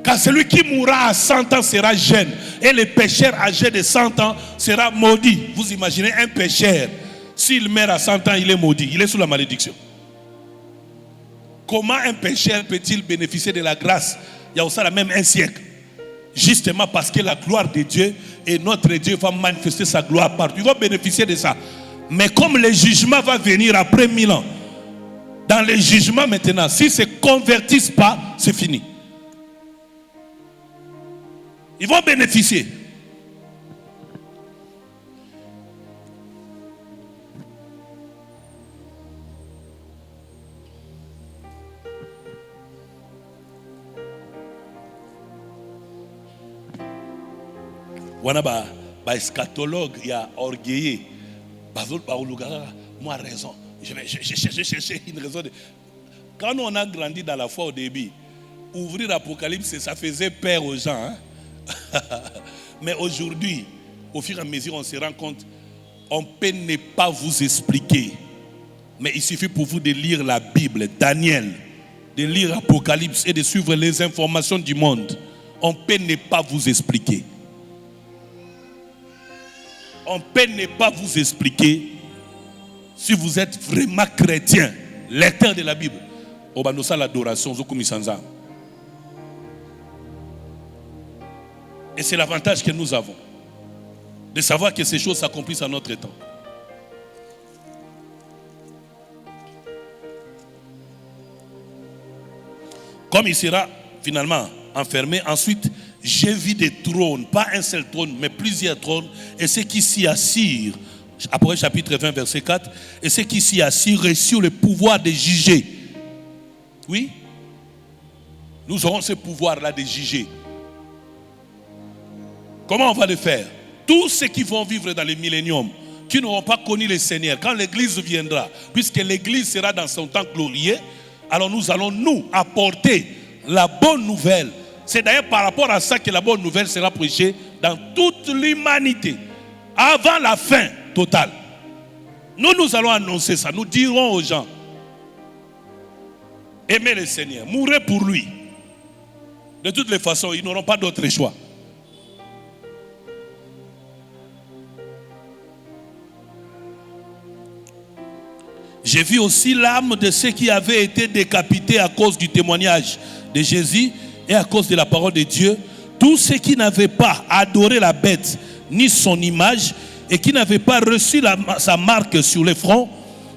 Car celui qui mourra à 100 ans sera jeune, et le pécheur âgé de 100 ans sera maudit. Vous imaginez un pécheur, s'il meurt à 100 ans, il est maudit, il est sous la malédiction. Comment un pécheur peut-il bénéficier de la grâce? Il y a aussi même un siècle. Justement parce que la gloire de Dieu et notre Dieu va manifester sa gloire partout. Ils vont bénéficier de ça. Mais comme le jugement va venir après 1000 ans, dans le jugement maintenant, s'ils ne se convertissent pas, c'est fini. Ils vont bénéficier. Wana ba eschatologue, il y a orgueillé. Moi raison. Je vais chercher une raison. Quand on a grandi dans la foi au début, ouvrir l'Apocalypse, ça faisait peur aux gens. Hein? Mais aujourd'hui, au fur et à mesure, on se rend compte, on peut ne pas vous expliquer. Mais il suffit pour vous de lire la Bible, Daniel, de lire l'Apocalypse et de suivre les informations du monde. On peut ne pas vous expliquer. On peut ne pas vous expliquer si vous êtes vraiment chrétien, lecteur de la Bible. Obanosa l'adoration, Zokumisanza. Et c'est l'avantage que nous avons de savoir que ces choses s'accomplissent à notre temps. Comme il sera finalement enfermé, ensuite j'ai vu des trônes, pas un seul trône, mais plusieurs trônes, et ceux qui s'y assirent, après chapitre 20, verset 4, et ceux qui s'y assirent reçurent le pouvoir de juger. Oui, nous aurons ce pouvoir-là de juger. Comment on va le faire? Tous ceux qui vont vivre dans le millénium, qui n'auront pas connu le Seigneur, quand l'Église viendra, puisque l'Église sera dans son temps glorieux, alors nous allons nous apporter la bonne nouvelle. C'est d'ailleurs par rapport à ça que la bonne nouvelle sera prêchée dans toute l'humanité, avant la fin totale. Nous allons annoncer ça, nous dirons aux gens, aimez le Seigneur, mourrez pour lui. De toutes les façons, ils n'auront pas d'autre choix. J'ai vu aussi l'âme de ceux qui avaient été décapités à cause du témoignage de Jésus et à cause de la parole de Dieu. Tous ceux qui n'avaient pas adoré la bête ni son image et qui n'avaient pas reçu sa marque sur le front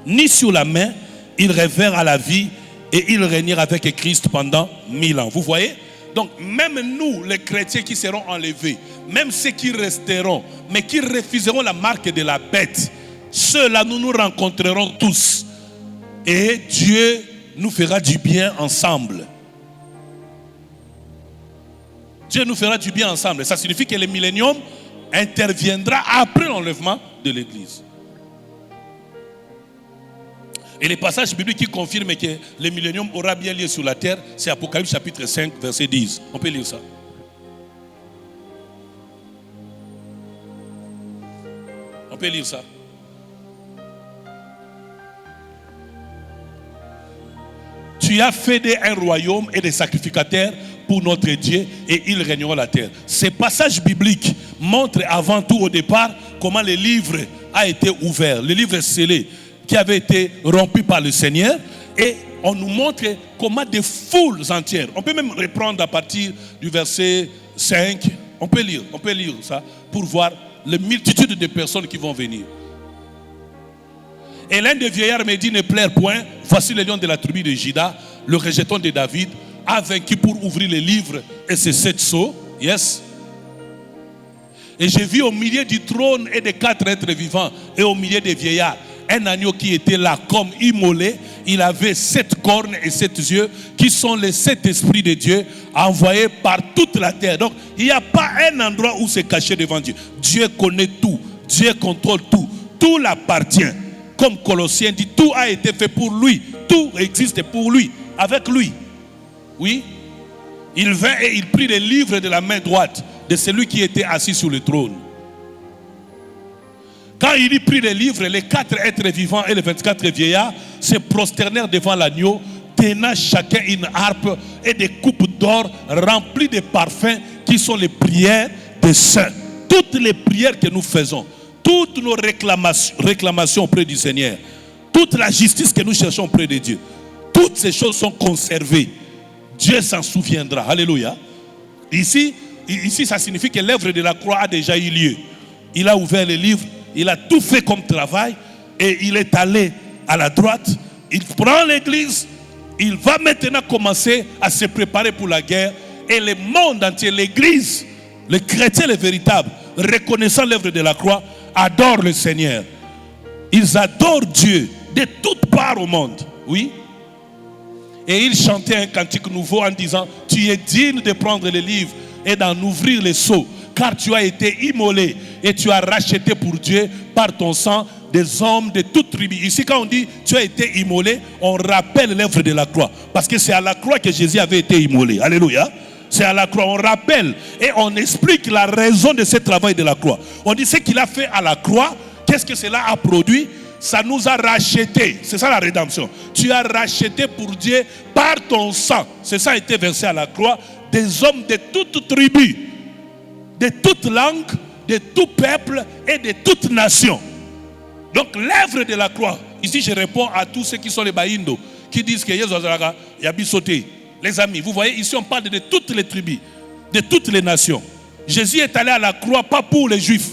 ni sur la main, ils revinrent à la vie et ils régnèrent avec Christ pendant 1000 ans. Vous voyez? Donc même nous, les chrétiens qui seront enlevés, même ceux qui resteront, mais qui refuseront la marque de la bête, ceux-là, nous nous rencontrerons tous. Et Dieu nous fera du bien ensemble. Dieu nous fera du bien ensemble. Ça signifie que le millénium interviendra après l'enlèvement de l'Église. Et les passages bibliques qui confirment que le millénium aura bien lieu sur la terre, c'est Apocalypse chapitre 5, verset 10. On peut lire ça. On peut lire ça. tu as fait un royaume et des sacrificateurs pour notre Dieu et ils régneront la terre. Ces passages bibliques montrent avant tout au départ comment le livre a été ouvert, le livre scellé qui avait été rompu par le Seigneur, et on nous montre comment des foules entières, on peut même reprendre à partir du verset 5, on peut lire ça pour voir les multitudes de personnes qui vont venir. Et l'un des vieillards me dit, ne pleure point, voici le lion de la tribu de Juda, le rejeton de David, a vaincu pour ouvrir les livres et ses 7 sceaux. Yes. Et j'ai vu au milieu du trône et des 4 êtres vivants et au milieu des vieillards un agneau qui était là comme immolé. Il avait 7 cornes et 7 yeux qui sont les 7 esprits de Dieu envoyés par toute la terre. Donc il n'y a pas un endroit où se cacher devant Dieu. Dieu connaît tout, Dieu contrôle tout, tout l'appartient. Comme Colossiens dit, tout a été fait pour lui, tout existe pour lui, avec lui. Oui, il vint et il prit les livres de la main droite de celui qui était assis sur le trône. Quand il y prit les livres, les 4 êtres vivants et les 24 vieillards se prosternèrent devant l'agneau, tenant chacun une harpe et des coupes d'or remplies de parfums qui sont les prières des saints. Toutes les prières que nous faisons, toutes nos réclamations auprès du Seigneur, toute la justice que nous cherchons auprès de Dieu, toutes ces choses sont conservées. Dieu s'en souviendra. Alléluia. Ici, ça signifie que l'œuvre de la croix a déjà eu lieu. Il a ouvert les livres, il a tout fait comme travail et il est allé à la droite. Il prend l'église, il va maintenant commencer à se préparer pour la guerre et le monde entier, l'église, les chrétiens les véritables, reconnaissant l'œuvre de la croix, adorent le Seigneur. Ils adorent Dieu de toutes parts au monde. Oui. Et il chantait un cantique nouveau en disant, tu es digne de prendre les livres et d'en ouvrir les sceaux, car tu as été immolé et tu as racheté pour Dieu par ton sang des hommes de toute tribu. Ici, quand on dit tu as été immolé, on rappelle l'œuvre de la croix, parce que c'est à la croix que Jésus avait été immolé. Alléluia. C'est à la croix, on rappelle et on explique la raison de ce travail de la croix. On dit ce qu'il a fait à la croix, qu'est-ce que cela a produit? Ça nous a racheté. C'est ça la rédemption. Tu as racheté pour Dieu par ton sang. C'est ça a été versé à la croix. Des hommes de toute tribu, de toute langue, de tout peuple et de toute nation. Donc l'œuvre de la croix. Ici je réponds à tous ceux qui sont les baïndo, qui disent que Jésus a sauté. Les amis, vous voyez, ici on parle de toutes les tribus, de toutes les nations. Jésus est allé à la croix pas pour les juifs.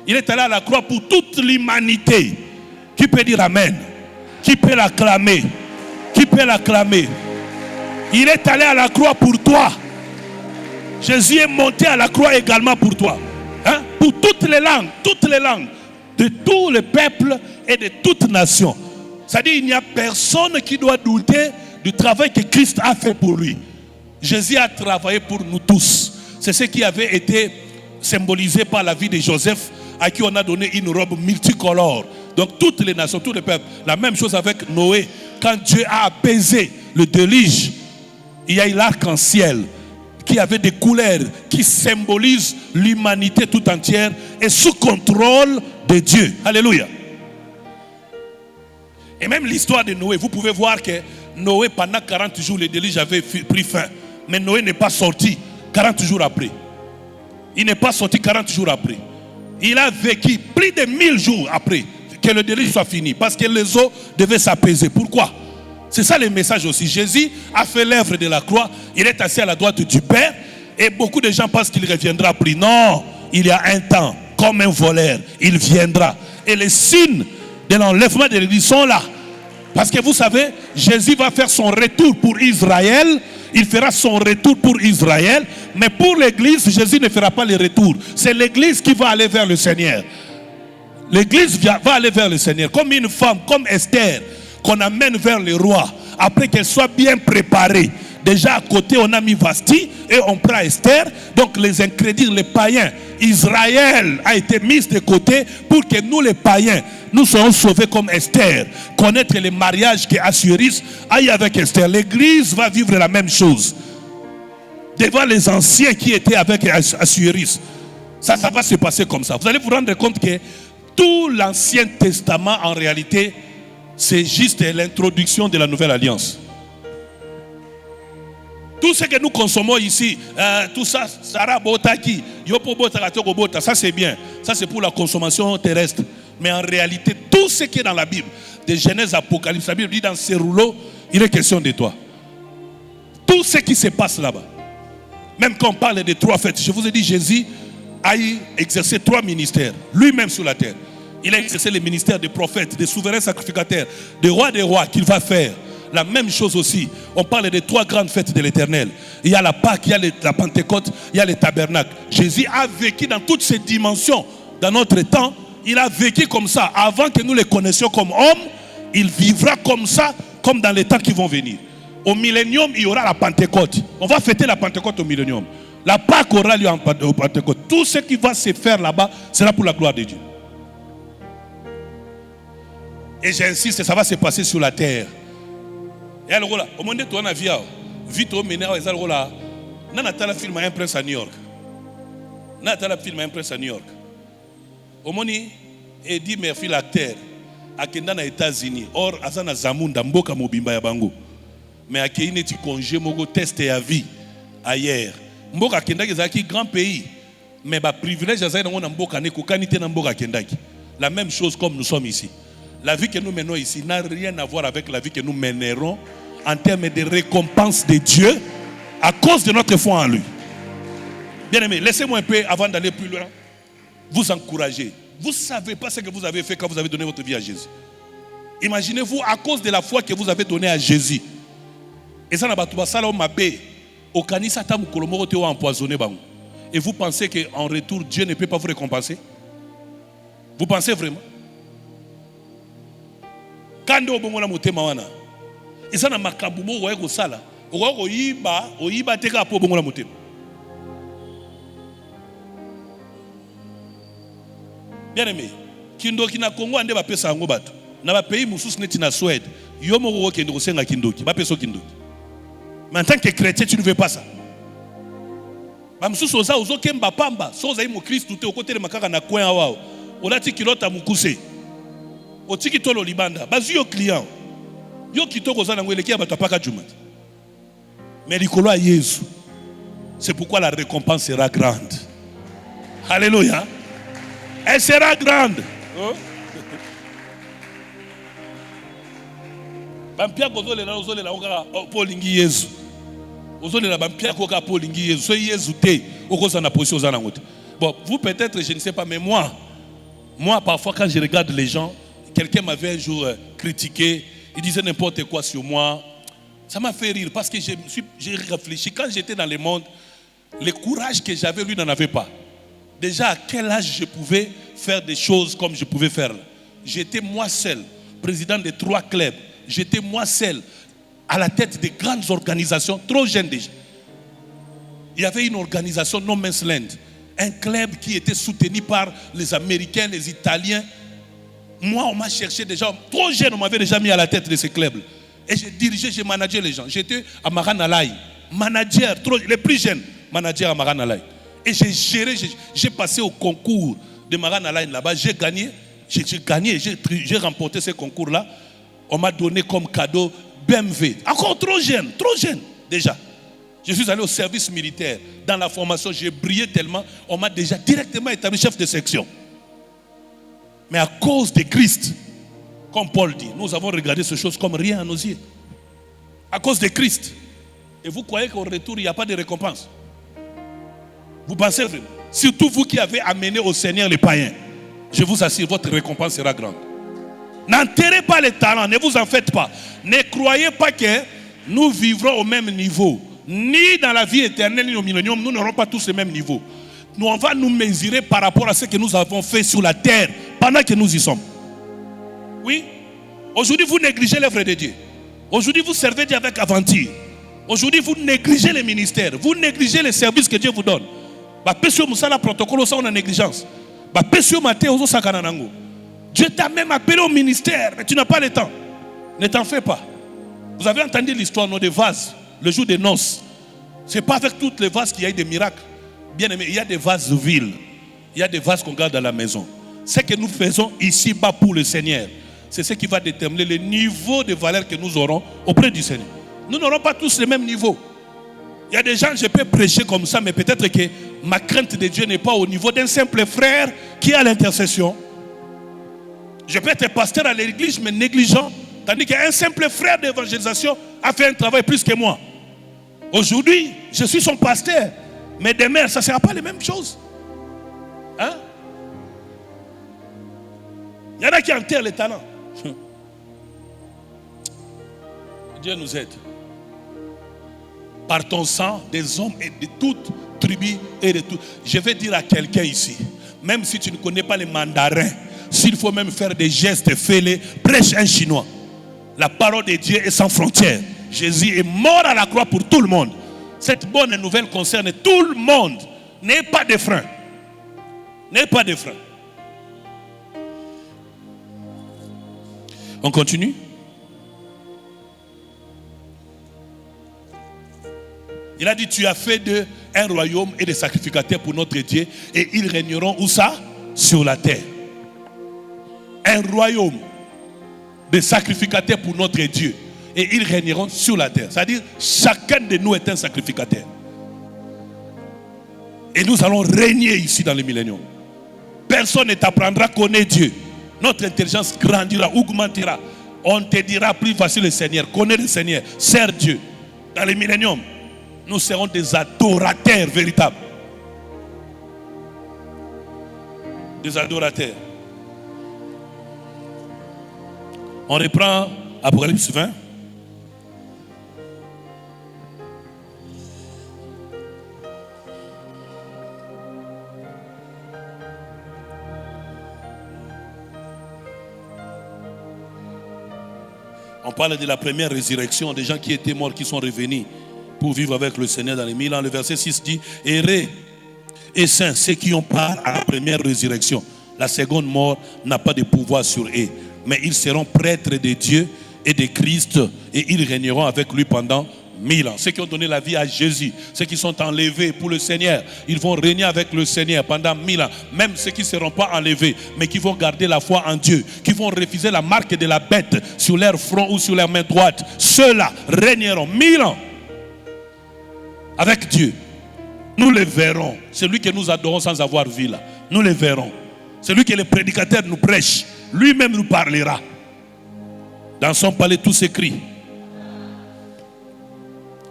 Il est allé à la croix pour toute l'humanité. Qui peut dire amen? Qui peut l'acclamer? Qui peut l'acclamer? Il est allé à la croix pour toi. Jésus est monté à la croix également pour toi. Hein? Pour toutes les langues, de tous les peuples et de toutes nations. C'est-à-dire qu'il n'y a personne qui doit douter du travail que Christ a fait pour lui. Jésus a travaillé pour nous tous. C'est ce qui avait été symbolisé par la vie de Joseph, à qui on a donné une robe multicolore. Donc toutes les nations, tous les peuples. La même chose avec Noé. Quand Dieu a apaisé le déluge, il y a eu l'arc-en-ciel qui avait des couleurs qui symbolisent l'humanité tout entière et sous contrôle de Dieu. Alléluia. Et même l'histoire de Noé, vous pouvez voir que Noé, pendant 40 jours, le déluge avait pris fin. Mais Noé n'est pas sorti 40 jours après. Il n'est pas sorti 40 jours après. Il a vécu plus de 1000 jours après que le déluge soit fini. Parce que les eaux devaient s'apaiser. Pourquoi? C'est ça le message aussi. Jésus a fait l'œuvre de la croix. Il est assis à la droite du Père. Et beaucoup de gens pensent qu'il reviendra plus. Non, il y a un temps, comme un voleur, il viendra. Et les signes de l'enlèvement de l'Église sont là. Parce que vous savez, Jésus va faire son retour pour Israël. Il fera son retour pour Israël. Mais pour l'Église, Jésus ne fera pas le retour. C'est l'Église qui va aller vers le Seigneur. L'Église va aller vers le Seigneur. Comme une femme, comme Esther, qu'on amène vers le roi. Après qu'elle soit bien préparée. Déjà à côté, on a mis Vasti et on prend Esther. Donc les incrédules, les païens, Israël a été mis de côté pour que nous les païens, nous soyons sauvés comme Esther. Connaître les mariages qu'Assuérus a eu avec Esther. L'église va vivre la même chose. Devant les anciens qui étaient avec Assuérus. Ça va se passer comme ça. Vous allez vous rendre compte que tout l'Ancien Testament en réalité, c'est juste l'introduction de la nouvelle alliance. Tout ce que nous consommons ici, tout ça, Sarah Botaki, Yopo Bota, Bota, ça c'est bien. Ça c'est pour la consommation terrestre. Mais en réalité, tout ce qui est dans la Bible, de Genèse, Apocalypse, la Bible dit dans ces rouleaux, il est question de toi. Tout ce qui se passe là-bas. Même quand on parle des 3 fêtes, je vous ai dit, Jésus a exercé 3 ministères, lui-même sur la terre. Il a exercé les ministères des prophètes, des souverains sacrificateurs, des rois qu'il va faire. La même chose aussi. On parle des 3 grandes fêtes de l'Éternel. Il y a la Pâque, il y a la Pentecôte, il y a le tabernacle. Jésus a vécu dans toutes ces dimensions. Dans notre temps, il a vécu comme ça. Avant que nous le connaissions comme homme, il vivra comme ça, comme dans les temps qui vont venir. Au millénium, il y aura la Pentecôte. On va fêter la Pentecôte au millénium. La Pâque aura lieu au Pentecôte. Tout ce qui va se faire là-bas sera pour la gloire de Dieu. Et j'insiste, ça va se passer sur la terre. Et alors là, au moment où on a vu, vite au ménage, ils ont là, on a film Un prince à New York. On a film Un prince à New York. Au moment où Eddie Murphy, l'acteur, a été aux États-Unis. Or, Azana Zamunda, Mboka Mobimba ya Bango. Mais à Kéine, tu congé, Mogo test à vie ailleurs. Mboka Kendaki, c'est un grand pays. Mais le privilège, c'est que Mboka Nekoukanité na Mboka Kendaki. La même chose comme nous sommes ici. La vie que nous menons ici n'a rien à voir avec la vie que nous mènerons en termes de récompense de Dieu à cause de notre foi en lui. Bien aimé, laissez-moi un peu, avant d'aller plus loin, vous encourager. Vous ne savez pas ce que vous avez fait quand vous avez donné votre vie à Jésus. Imaginez-vous, à cause de la foi que vous avez donnée à Jésus. Et ça n'a pas tout ça là, au Kanisa Tam Kolomoro te empoisonné. Et vous pensez qu'en retour, Dieu ne peut pas vous récompenser? Vous pensez vraiment? Quand on a monté Mawana, et ça n'a pas kabumo ou ego sala, ou oyiba teka po bongo la monté. Bien aimé, Kindoki na Congo ande ba pesa ngo bato. Na ba pays mususu neti na Suède, yo moko kende ko senga Kindoki, ba peso Kindoki. Mais en tant que chrétien, tu ne veux pas ça. Ba mususu oza ozo kemba pamba, so za imo Christ te okote le makaka na coin wao. Olati kilota mukuse. Otiki tolo libanda, bazu yo client. Yo kitoko za nango eleki abato apaka juma. Mais likolo a Yesu. C'est pourquoi la récompense sera grande. Alléluia. Elle sera grande. Bampia kozole na ozole la oka polingi Yesu. Ozole la bampia koka polingi Yesu. So Yesu te okoza na position za nango te. Bon, vous peut-être je ne sais pas, mais moi parfois quand je regarde les gens, quelqu'un m'avait un jour critiqué, il disait n'importe quoi sur moi. Ça m'a fait rire parce que j'ai réfléchi. Quand j'étais dans le monde, le courage que j'avais, lui n'en avait pas. Déjà, à quel âge je pouvais faire des choses comme je pouvais faire là? J'étais moi seul, président de 3 clubs. J'étais moi seul, à la tête de grandes organisations, trop jeune déjà. Il y avait une organisation No Man's Land, un club qui était soutenu par les Américains, les Italiens. Moi, on m'a cherché déjà, trop jeune, on m'avait déjà mis à la tête de ce club. Et j'ai dirigé, j'ai managé les gens. J'étais à Maranalai, manager, les plus jeunes, manager à Maranalai. Et j'ai géré, j'ai passé au concours de Maranalai là-bas. J'ai gagné, j'ai remporté ce concours-là. On m'a donné comme cadeau BMW. Encore trop jeune déjà. Je suis allé au service militaire. Dans la formation, j'ai brillé tellement, on m'a déjà directement établi chef de section. Mais à cause de Christ, comme Paul dit, nous avons regardé ces choses comme rien à nos yeux. À cause de Christ. Et vous croyez qu'au retour, il n'y a pas de récompense? Vous pensez vraiment? Surtout vous qui avez amené au Seigneur les païens. Je vous assure, votre récompense sera grande. N'enterrez pas les talents, ne vous en faites pas. Ne croyez pas que nous vivrons au même niveau. Ni dans la vie éternelle, ni au millénium, nous n'aurons pas tous le même niveau. Nous, on va nous mesurer par rapport à ce que nous avons fait sur la terre pendant que nous y sommes. Oui. Aujourd'hui, vous négligez l'œuvre de Dieu. Aujourd'hui, vous servez Dieu avec aventure. Aujourd'hui, vous négligez les ministères. Vous négligez les services que Dieu vous donne. Protocole, ça on a négligence. Dieu t'a même appelé au ministère, mais tu n'as pas le temps. Ne t'en fais pas. Vous avez entendu l'histoire des vases, le jour des noces. Ce n'est pas avec toutes les vases qu'il y a eu des miracles. Bien aimé, il y a des vases viles. Il y a des vases qu'on garde à la maison. Ce que nous faisons ici-bas pour le Seigneur, c'est ce qui va déterminer le niveau de valeur que nous aurons auprès du Seigneur. Nous n'aurons pas tous le même niveau. Il y a des gens, je peux prêcher comme ça, mais peut-être que ma crainte de Dieu n'est pas au niveau d'un simple frère qui a l'intercession. Je peux être pasteur à l'église, mais négligent. Tandis qu'un simple frère d'évangélisation a fait un travail plus que moi. Aujourd'hui, je suis son pasteur. Mais demain, ça ne sera pas les mêmes choses. Hein? Il y en a qui enterrent les talents. Dieu nous aide. Par ton sang, des hommes et de toutes tribus et de tout. Je vais dire à quelqu'un ici, même si tu ne connais pas les mandarins, s'il faut même faire des gestes, fais-les, prêche un chinois. La parole de Dieu est sans frontières. Jésus est mort à la croix pour tout le monde. Cette bonne nouvelle concerne tout le monde. N'ayez pas de frein. N'ayez pas de frein. On continue. Il a dit, tu as fait d'eux un royaume et des sacrificateurs pour notre Dieu, et ils régneront où ça? Sur la terre. Un royaume de sacrificateurs pour notre Dieu, et ils régneront sur la terre. C'est-à-dire, chacun de nous est un sacrificateur. Et nous allons régner ici dans le millénium. Personne ne t'apprendra à connaître Dieu. Notre intelligence grandira, augmentera. On te dira plus facile le Seigneur. Connais le Seigneur, sers Dieu. Dans le millénium, nous serons des adorateurs véritables. Des adorateurs. On reprend Apocalypse 20. On parle de la première résurrection, des gens qui étaient morts, qui sont revenus pour vivre avec le Seigneur dans les 1000 ans. Le verset 6 dit, heureux et saints, ceux qui ont part à la première résurrection. La seconde mort n'a pas de pouvoir sur eux, mais ils seront prêtres de Dieu et de Christ, et ils régneront avec lui pendant 1000 ans. Ceux qui ont donné la vie à Jésus, ceux qui sont enlevés pour le Seigneur, ils vont régner avec le Seigneur pendant 1000 ans. Même ceux qui ne seront pas enlevés, mais qui vont garder la foi en Dieu, qui vont refuser la marque de la bête sur leur front ou sur leur main droite, ceux-là régneront 1000 ans avec Dieu. Nous les verrons. Celui que nous adorons sans avoir vu là, nous les verrons. Celui que le prédicateur nous prêche, lui-même nous parlera. Dans son palais tout s'écrit.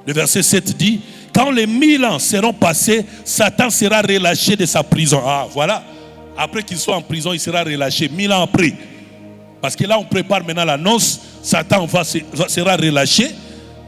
Le verset 7 dit, quand les 1000 ans seront passés, Satan sera relâché de sa prison. Ah, voilà. Après qu'il soit en prison, il sera relâché 1000 ans après. Parce que là, on prépare maintenant la noce. Satan sera relâché,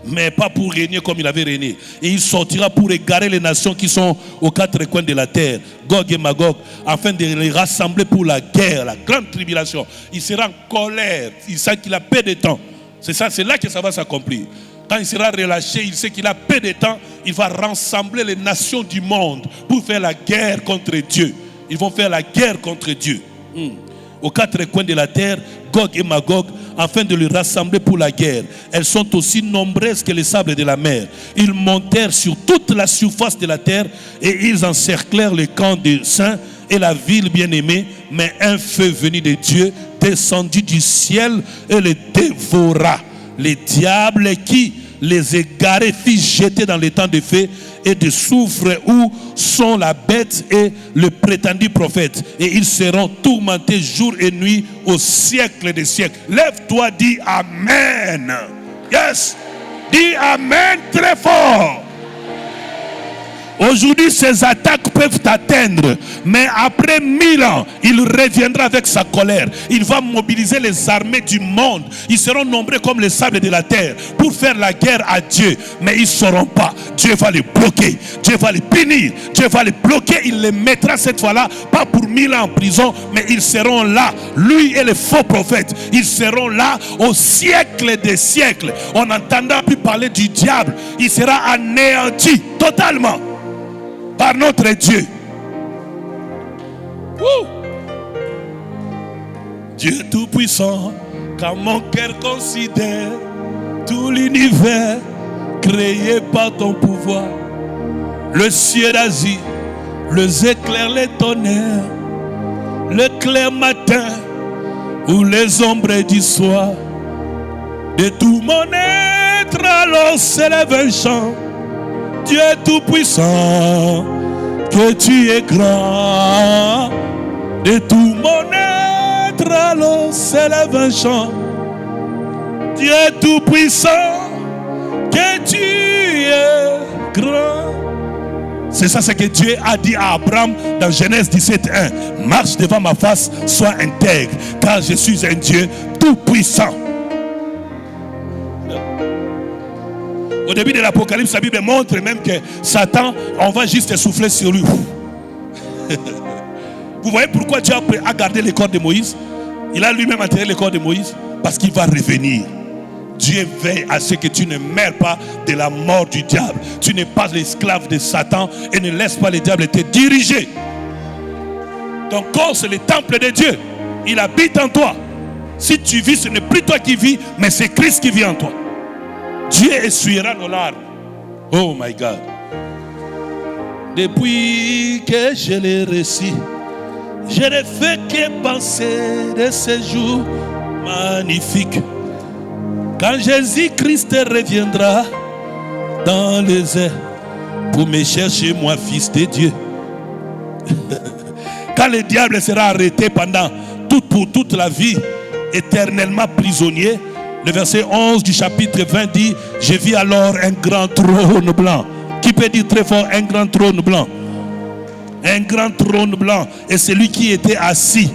mais pas pour régner comme il avait régné. Et il sortira pour égarer les nations qui sont aux quatre coins de la terre, Gog et Magog, afin de les rassembler pour la guerre, la grande tribulation. Il sera en colère. Il sait qu'il a peu de temps. C'est ça, c'est là que ça va s'accomplir. Quand il sera relâché, il sait qu'il a peu de temps. Il va rassembler les nations du monde pour faire la guerre contre Dieu. Ils vont faire la guerre contre Dieu. Aux quatre coins de la terre, Gog et Magog, afin de les rassembler pour la guerre. Elles sont aussi nombreuses que les sables de la mer. Ils montèrent sur toute la surface de la terre et ils encerclèrent le camp des saints et la ville bien-aimée. Mais un feu venu de Dieu descendit du ciel et les dévora. Les diables qui les égarés fit jeter dans les temps de feu et de soufre où sont la bête et le prétendu prophète. Et ils seront tourmentés jour et nuit au siècle des siècles. Lève-toi, dis Amen. Yes. Dis Amen très fort. Aujourd'hui, ces attaques peuvent t'atteindre, mais après 1000 ans, il reviendra avec sa colère. Il va mobiliser les armées du monde. Ils seront nombreux comme les sables de la terre pour faire la guerre à Dieu, mais ils ne sauront pas. Dieu va les bloquer, Dieu va les punir, Dieu va les bloquer. Il les mettra cette fois-là, pas pour 1000 ans en prison, mais ils seront là. Lui et les faux prophètes, ils seront là au siècle des siècles. On n'entendra plus parler du diable. Il sera anéanti totalement par notre Dieu. Dieu tout-puissant, quand mon cœur considère tout l'univers créé par ton pouvoir, le ciel d'Asie, les éclairs, les tonnerres, le clair matin ou les ombres du soir, de tout mon être alors s'élève un chant Dieu tout-puissant, que tu es grand. De tout mon être, alors s'élève un chant. Dieu tout-puissant, que tu es grand. C'est ça ce que Dieu a dit à Abraham dans Genèse 17:1. Marche devant ma face, sois intègre, car je suis un Dieu tout-puissant. Au début de l'Apocalypse, la Bible montre même que Satan, on va juste souffler sur lui. Vous voyez pourquoi Dieu a gardé le corps de Moïse? Il a lui-même enterré le corps de Moïse parce qu'il va revenir. Dieu veille à ce que tu ne meurs pas de la mort du diable. Tu n'es pas l'esclave de Satan et ne laisse pas le diable te diriger. Ton corps, c'est le temple de Dieu. Il habite en toi. Si tu vis, ce n'est plus toi qui vis, mais c'est Christ qui vit en toi. Dieu essuiera nos larmes. Oh my God. Depuis que je l'ai reçu, je ne fais que penser de ce jour magnifique. Quand Jésus-Christ reviendra dans les airs pour me chercher, moi, fils de Dieu. Quand le diable sera arrêté pendant pour toute la vie, éternellement prisonnier, le verset 11 du chapitre 20 dit: je vis alors un grand trône blanc. Qui peut dire très fort un grand trône blanc? Un grand trône blanc. Et celui qui était assis.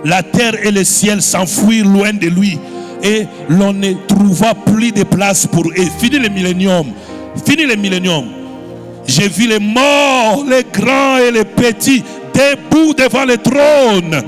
La terre et le ciel s'enfuirent loin de lui. Et l'on ne trouva plus de place pour eux. Fini le millénium. Fini le millénium. J'ai vu les morts, les grands et les petits, debout devant le trône.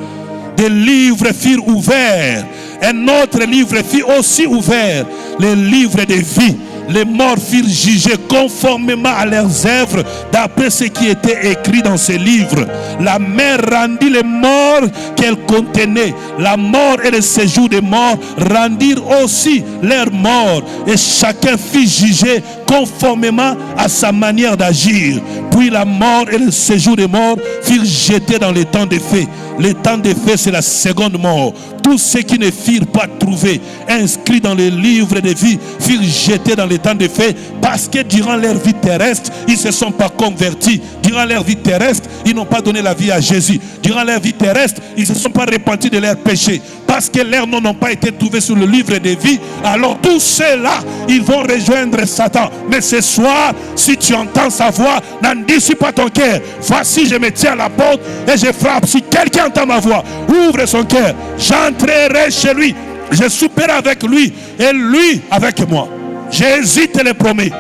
Des livres furent ouverts. Un autre livre fut aussi ouvert. Le livre de vie. Les morts furent jugés conformément à leurs œuvres, d'après ce qui était écrit dans ces livres. La mer rendit les morts qu'elle contenait. La mort et le séjour des morts rendirent aussi leurs morts. Et chacun fut jugé conformément à sa manière d'agir. Puis la mort et le séjour des morts furent jetés dans le temps des faits. Le temps des faits, c'est la seconde mort. Tous ceux qui ne furent pas trouvés inscrits dans le livre de vie furent jetés dans le temps des faits, parce que durant leur vie terrestre, ils ne se sont pas convertis. Durant leur vie terrestre, ils n'ont pas donné la vie à Jésus. Durant leur vie terrestre, ils ne se sont pas repentis de leurs péchés. Parce que leurs noms n'ont pas été trouvés sur le livre de vie, alors tous ceux-là, ils vont rejoindre Satan. Mais ce soir, si tu entends sa voix, n'endurcis pas ton cœur. Voici, je me tiens à la porte et je frappe. Si quelqu'un entend ma voix, ouvre son cœur. J'entrerai chez lui. Je souperai avec lui et lui avec moi. Jésus te le promet.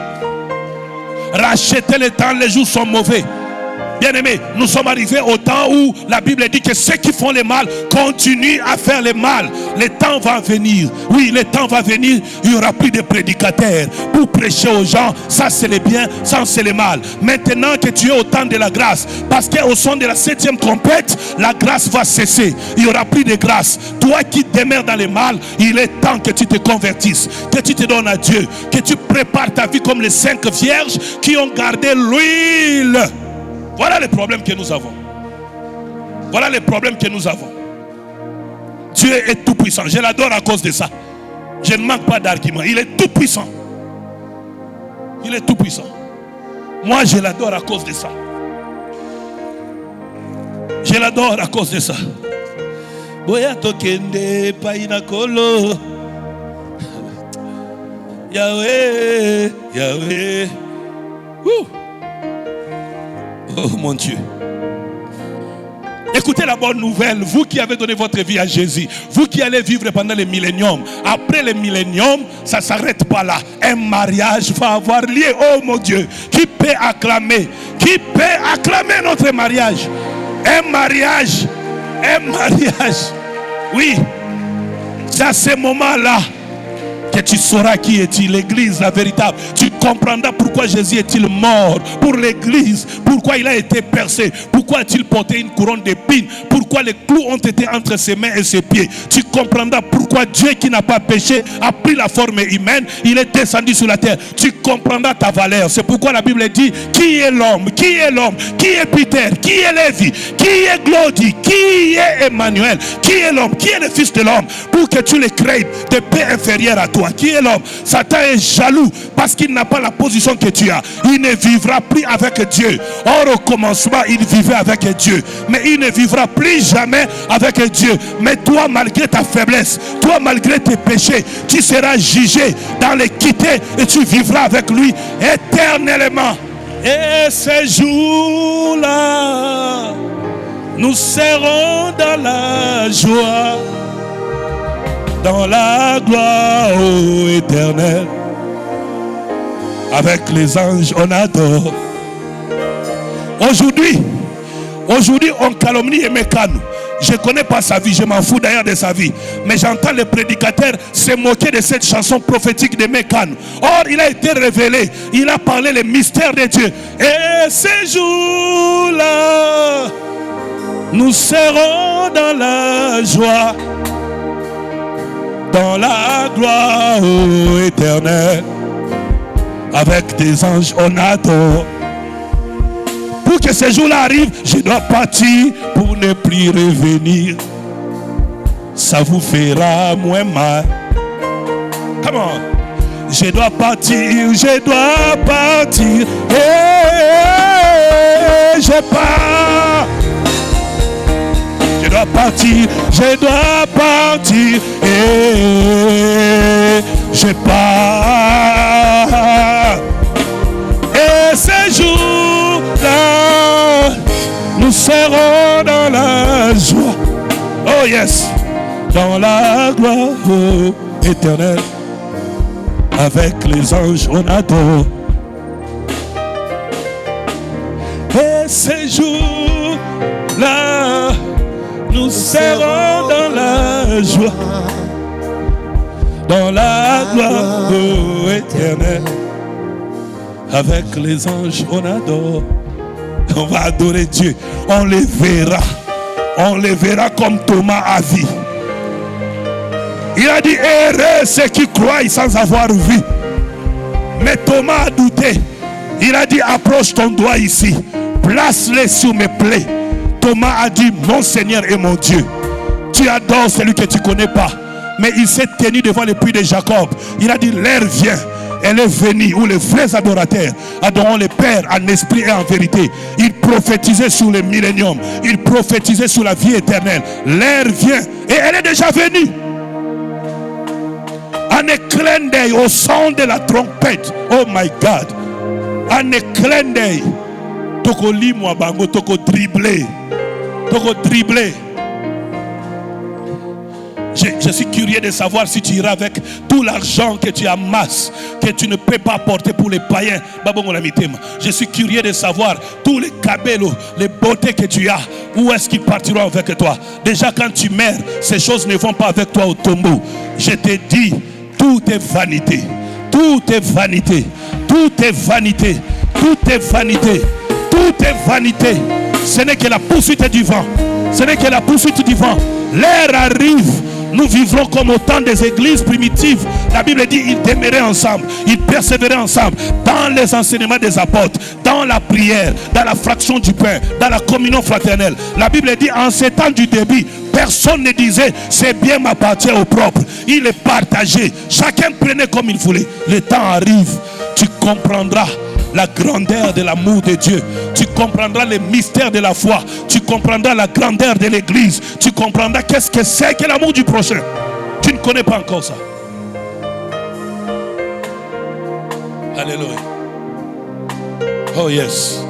Rachetez le temps, les jours sont mauvais. Bien-aimés, nous sommes arrivés au temps où la Bible dit que ceux qui font le mal continuent à faire le mal. Le temps va venir. Oui, le temps va venir. Il n'y aura plus de prédicateurs pour prêcher aux gens. Ça c'est le bien, ça c'est le mal. Maintenant que tu es au temps de la grâce, parce qu'au son de la 7e trompette, la grâce va cesser. Il n'y aura plus de grâce. Toi qui demeures dans le mal, il est temps que tu te convertisses, que tu te donnes à Dieu, que tu prépares ta vie comme les 5 vierges qui ont gardé l'huile. Voilà les problèmes que nous avons. Voilà les problèmes que nous avons. Dieu est tout puissant. Je l'adore à cause de ça. Je ne manque pas d'arguments. Il est tout puissant. Il est tout puissant. Moi, je l'adore à cause de ça. Je l'adore à cause de ça. Boya tokende paina kolo. Yahweh, Yahweh. Oh mon Dieu. Écoutez la bonne nouvelle, vous qui avez donné votre vie à Jésus, vous qui allez vivre pendant le millénium. Après le millénium, ça ne s'arrête pas là. Un mariage va avoir lieu. Oh mon Dieu, qui peut acclamer? Qui peut acclamer notre mariage? Un mariage. Oui, c'est à ce moment-là que tu sauras qui est-il, l'église, la véritable. Tu comprendras pourquoi Jésus est-il mort pour l'église, pourquoi il a été percé, pourquoi a-t-il porté une couronne d'épines, pourquoi les clous ont été entre ses mains et ses pieds. Tu comprendras pourquoi Dieu qui n'a pas péché a pris la forme humaine, il est descendu sur la terre. Tu comprendras ta valeur. C'est pourquoi la Bible dit: qui est l'homme? Qui est l'homme? Qui est Peter? Qui est Lévi? Qui est Glody? Qui est Emmanuel? Qui est l'homme? Qui est le fils de l'homme? Pour que tu le crées de paix inférieure à toi. toi. Qui est l'homme? Satan est jaloux parce qu'il n'a pas la position que tu as. Il ne vivra plus avec Dieu. Or au commencement, il vivait avec Dieu. Mais il ne vivra plus jamais avec Dieu. Mais toi, malgré ta faiblesse, toi, malgré tes péchés, tu seras jugé dans l'équité et tu vivras avec lui éternellement. Et ces jours-là, nous serons dans la joie, dans la gloire éternelle. Avec les anges, on adore. Aujourd'hui, on calomnie et mécane. Je ne connais pas sa vie, je m'en fous d'ailleurs de sa vie. Mais j'entends les prédicateurs se moquer de cette chanson prophétique de Mécane. Or, il a été révélé, il a parlé les mystères de Dieu. Et ces jours-là, nous serons dans la joie, dans la gloire éternelle. Avec des anges, on adore. Pour que ce jour-là arrive, je dois partir pour ne plus revenir. Ça vous fera moins mal. Come on. Je dois partir, je dois partir. Et je pars. Je dois partir, je dois partir. Et je pars. Et ce jour-là, nous serons dans la joie. Oh yes, dans la gloire éternelle. Avec les anges, on adore. Et ce jour-là, nous serons dans la joie, dans la gloire éternelle. Avec les anges, on adore. On va adorer Dieu. On les verra. On les verra comme Thomas a vu. Il a dit, heureux ceux qui croient sans avoir vu. Mais Thomas a douté. Il a dit, approche ton doigt ici. Place-les sur mes plaies. Thomas a dit, mon Seigneur et mon Dieu. Tu adores celui que tu ne connais pas. Mais il s'est tenu devant le puits de Jacob. Il a dit, l'heure vient. Elle est venue où les vrais adorateurs adoreront le Père en esprit et en vérité. Il prophétisait sur le millénium. Il prophétisait sur la vie éternelle. L'heure vient et elle est déjà venue. En éclat d'œil au son de la trompette. Oh my God. En éclat d'œil. Toko limwa bango, toko dribbler. Toko dribbler. Je suis curieux de savoir si tu iras avec tout l'argent que tu amasses, que tu ne peux pas porter pour les païens. Je suis curieux de savoir tous les cabellos, les beautés que tu as, où est-ce qu'ils partiront avec toi. Déjà quand tu meurs, ces choses ne vont pas avec toi au tombeau. Je te dis, tout est vanité. Tout est vanité. Tout est vanité. Tout est vanité. Tout est vanité. Ce n'est que la poursuite du vent. Ce n'est que la poursuite du vent. L'heure arrive. Nous vivrons comme au temps des églises primitives. La Bible dit ils demeuraient ensemble, ils persévéraient ensemble dans les enseignements des apôtres, dans la prière, dans la fraction du pain, dans la communion fraternelle. La Bible dit en ces temps du début, personne ne disait c'est bien m'appartient au propre. Il est partagé. Chacun prenait comme il voulait. Le temps arrive, tu comprendras la grandeur de l'amour de Dieu. Tu comprendras les mystères de la foi. Tu comprendras la grandeur de l'église. Tu comprendras qu'est-ce que c'est que l'amour du prochain. Tu ne connais pas encore ça. Alléluia. Oh yes.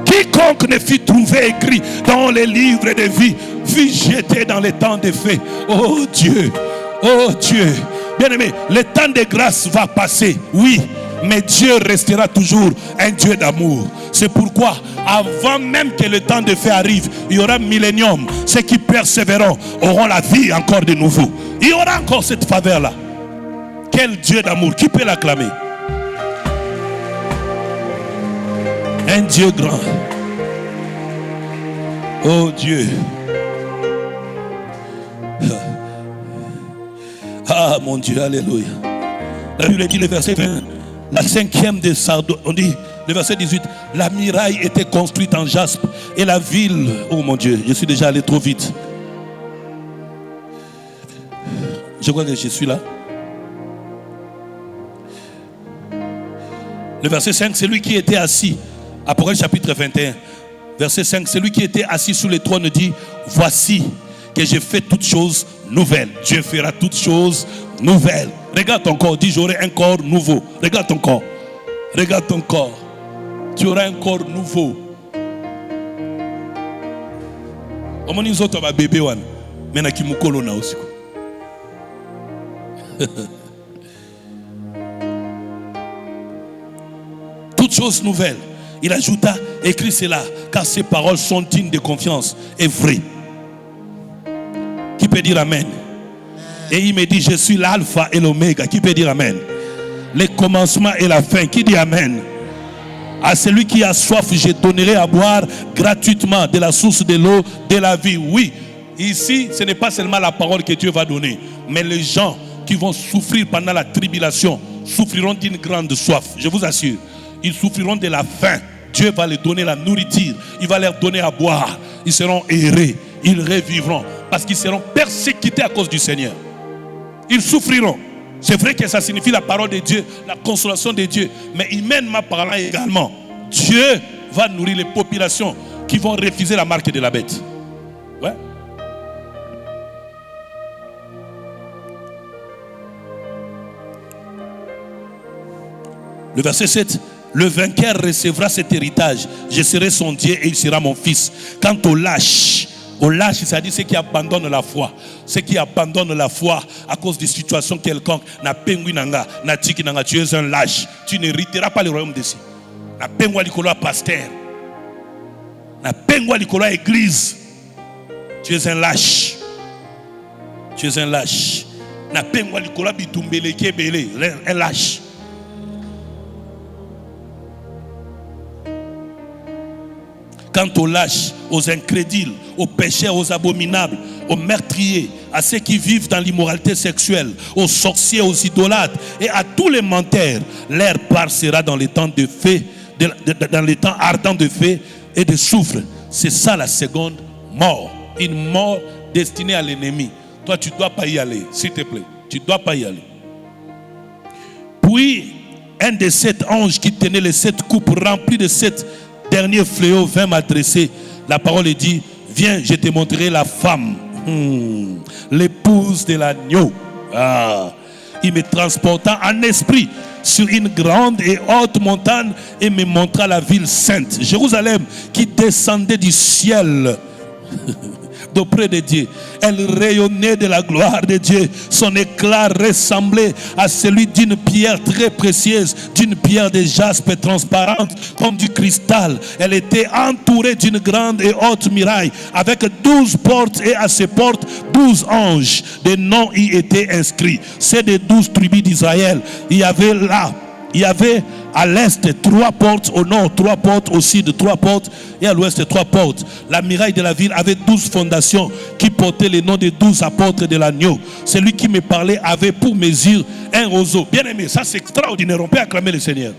Quiconque ne fut trouvé écrit dans les livres de vie fut jeté dans les temps de feu. Oh Dieu. Oh Dieu. Bien-aimé, le temps de grâce va passer. Oui. Mais Dieu restera toujours un Dieu d'amour. C'est pourquoi, avant même que le temps de feu arrive, il y aura un millénium. Ceux qui persévéreront auront la vie encore de nouveau. Il y aura encore cette faveur-là. Quel Dieu d'amour. Qui peut l'acclamer? Un Dieu grand. Oh Dieu. Ah mon Dieu, alléluia. La Bible dit le verset 20. La cinquième des Sardes, on dit, le verset 18, la muraille était construite en jaspe et la ville, oh mon Dieu, je suis déjà allé trop vite. Je crois que je suis là. Le verset 5, c'est lui qui était assis. Apocalypse chapitre 21. Verset 5, celui qui était assis sous le trône dit, voici que j'ai fait toutes choses nouvelles. Dieu fera toutes choses nouvelles. Regarde ton corps, dis j'aurai un corps nouveau. Regarde ton corps. Regarde ton corps. Tu auras un corps nouveau. Comment nous autres bébé wan, mais na kimukolo na aussi. Toutes choses nouvelles. Il ajouta, écris cela, car ces paroles sont dignes de confiance et vraies. Qui peut dire amen? Et il me dit, je suis l'alpha et l'oméga. Qui peut dire amen? Le commencement et la fin. Qui dit amen? À celui qui a soif, je donnerai à boire gratuitement de la source de l'eau de la vie. Oui, ici, ce n'est pas seulement la parole que Dieu va donner, mais les gens qui vont souffrir pendant la tribulation souffriront d'une grande soif. Je vous assure, ils souffriront de la faim. Dieu va leur donner la nourriture, il va leur donner à boire. Ils seront errés, ils revivront parce qu'ils seront persécutés à cause du Seigneur. Ils souffriront. C'est vrai que ça signifie la parole de Dieu, la consolation de Dieu. Mais humainement parlant également, Dieu va nourrir les populations qui vont refuser la marque de la bête. Ouais. Le verset 7. Le vainqueur recevra cet héritage. Je serai son Dieu et il sera mon fils. Quant au lâche, c'est-à-dire ceux qui abandonnent la foi. Ceux qui abandonnent la foi à cause des situations quelconques. Na pengui nanga, na tiki nanga, tu es un lâche. Tu n'hériteras pas le royaume d'ici. Na pengwa likolo pasteur. Na pengwa likolo église. Tu es un lâche. Tu es un lâche. Na pengwa likolo bitumbele kebele, un lâche. Quant aux lâches, aux incrédules, aux pécheurs, aux abominables, aux meurtriers, à ceux qui vivent dans l'immoralité sexuelle, aux sorciers, aux idolâtres et à tous les menteurs, leur part sera dans les temps de feu, dans les temps ardents de feu et de soufre. C'est ça la seconde mort. Une mort destinée à l'ennemi. Toi, tu ne dois pas y aller, s'il te plaît. Tu ne dois pas y aller. Puis, un des 7 anges qui tenait les 7 coupes remplies de 7 dernier fléau vint m'adresser. La parole est dit, viens, je te montrerai la femme, l'épouse de l'agneau. Il me transporta en esprit sur une grande et haute montagne et me montra la ville sainte, Jérusalem, qui descendait du ciel d'auprès de Dieu. Elle rayonnait de la gloire de Dieu. Son éclat ressemblait à celui d'une pierre très précieuse, d'une pierre de jaspe transparente comme du cristal. Elle était entourée d'une grande et haute muraille avec 12 portes et à ces portes 12 anges. Des noms y étaient inscrits. C'est des 12 tribus d'Israël. Il y avait à l'est 3 portes, au nord 3 portes, au sud 3 portes et à l'ouest 3 portes. La muraille de la ville avait 12 fondations qui portaient les noms des 12 apôtres de l'agneau. Celui qui me parlait avait pour mesure un roseau. Bien aimé, ça c'est extraordinaire. On peut acclamer le Seigneur.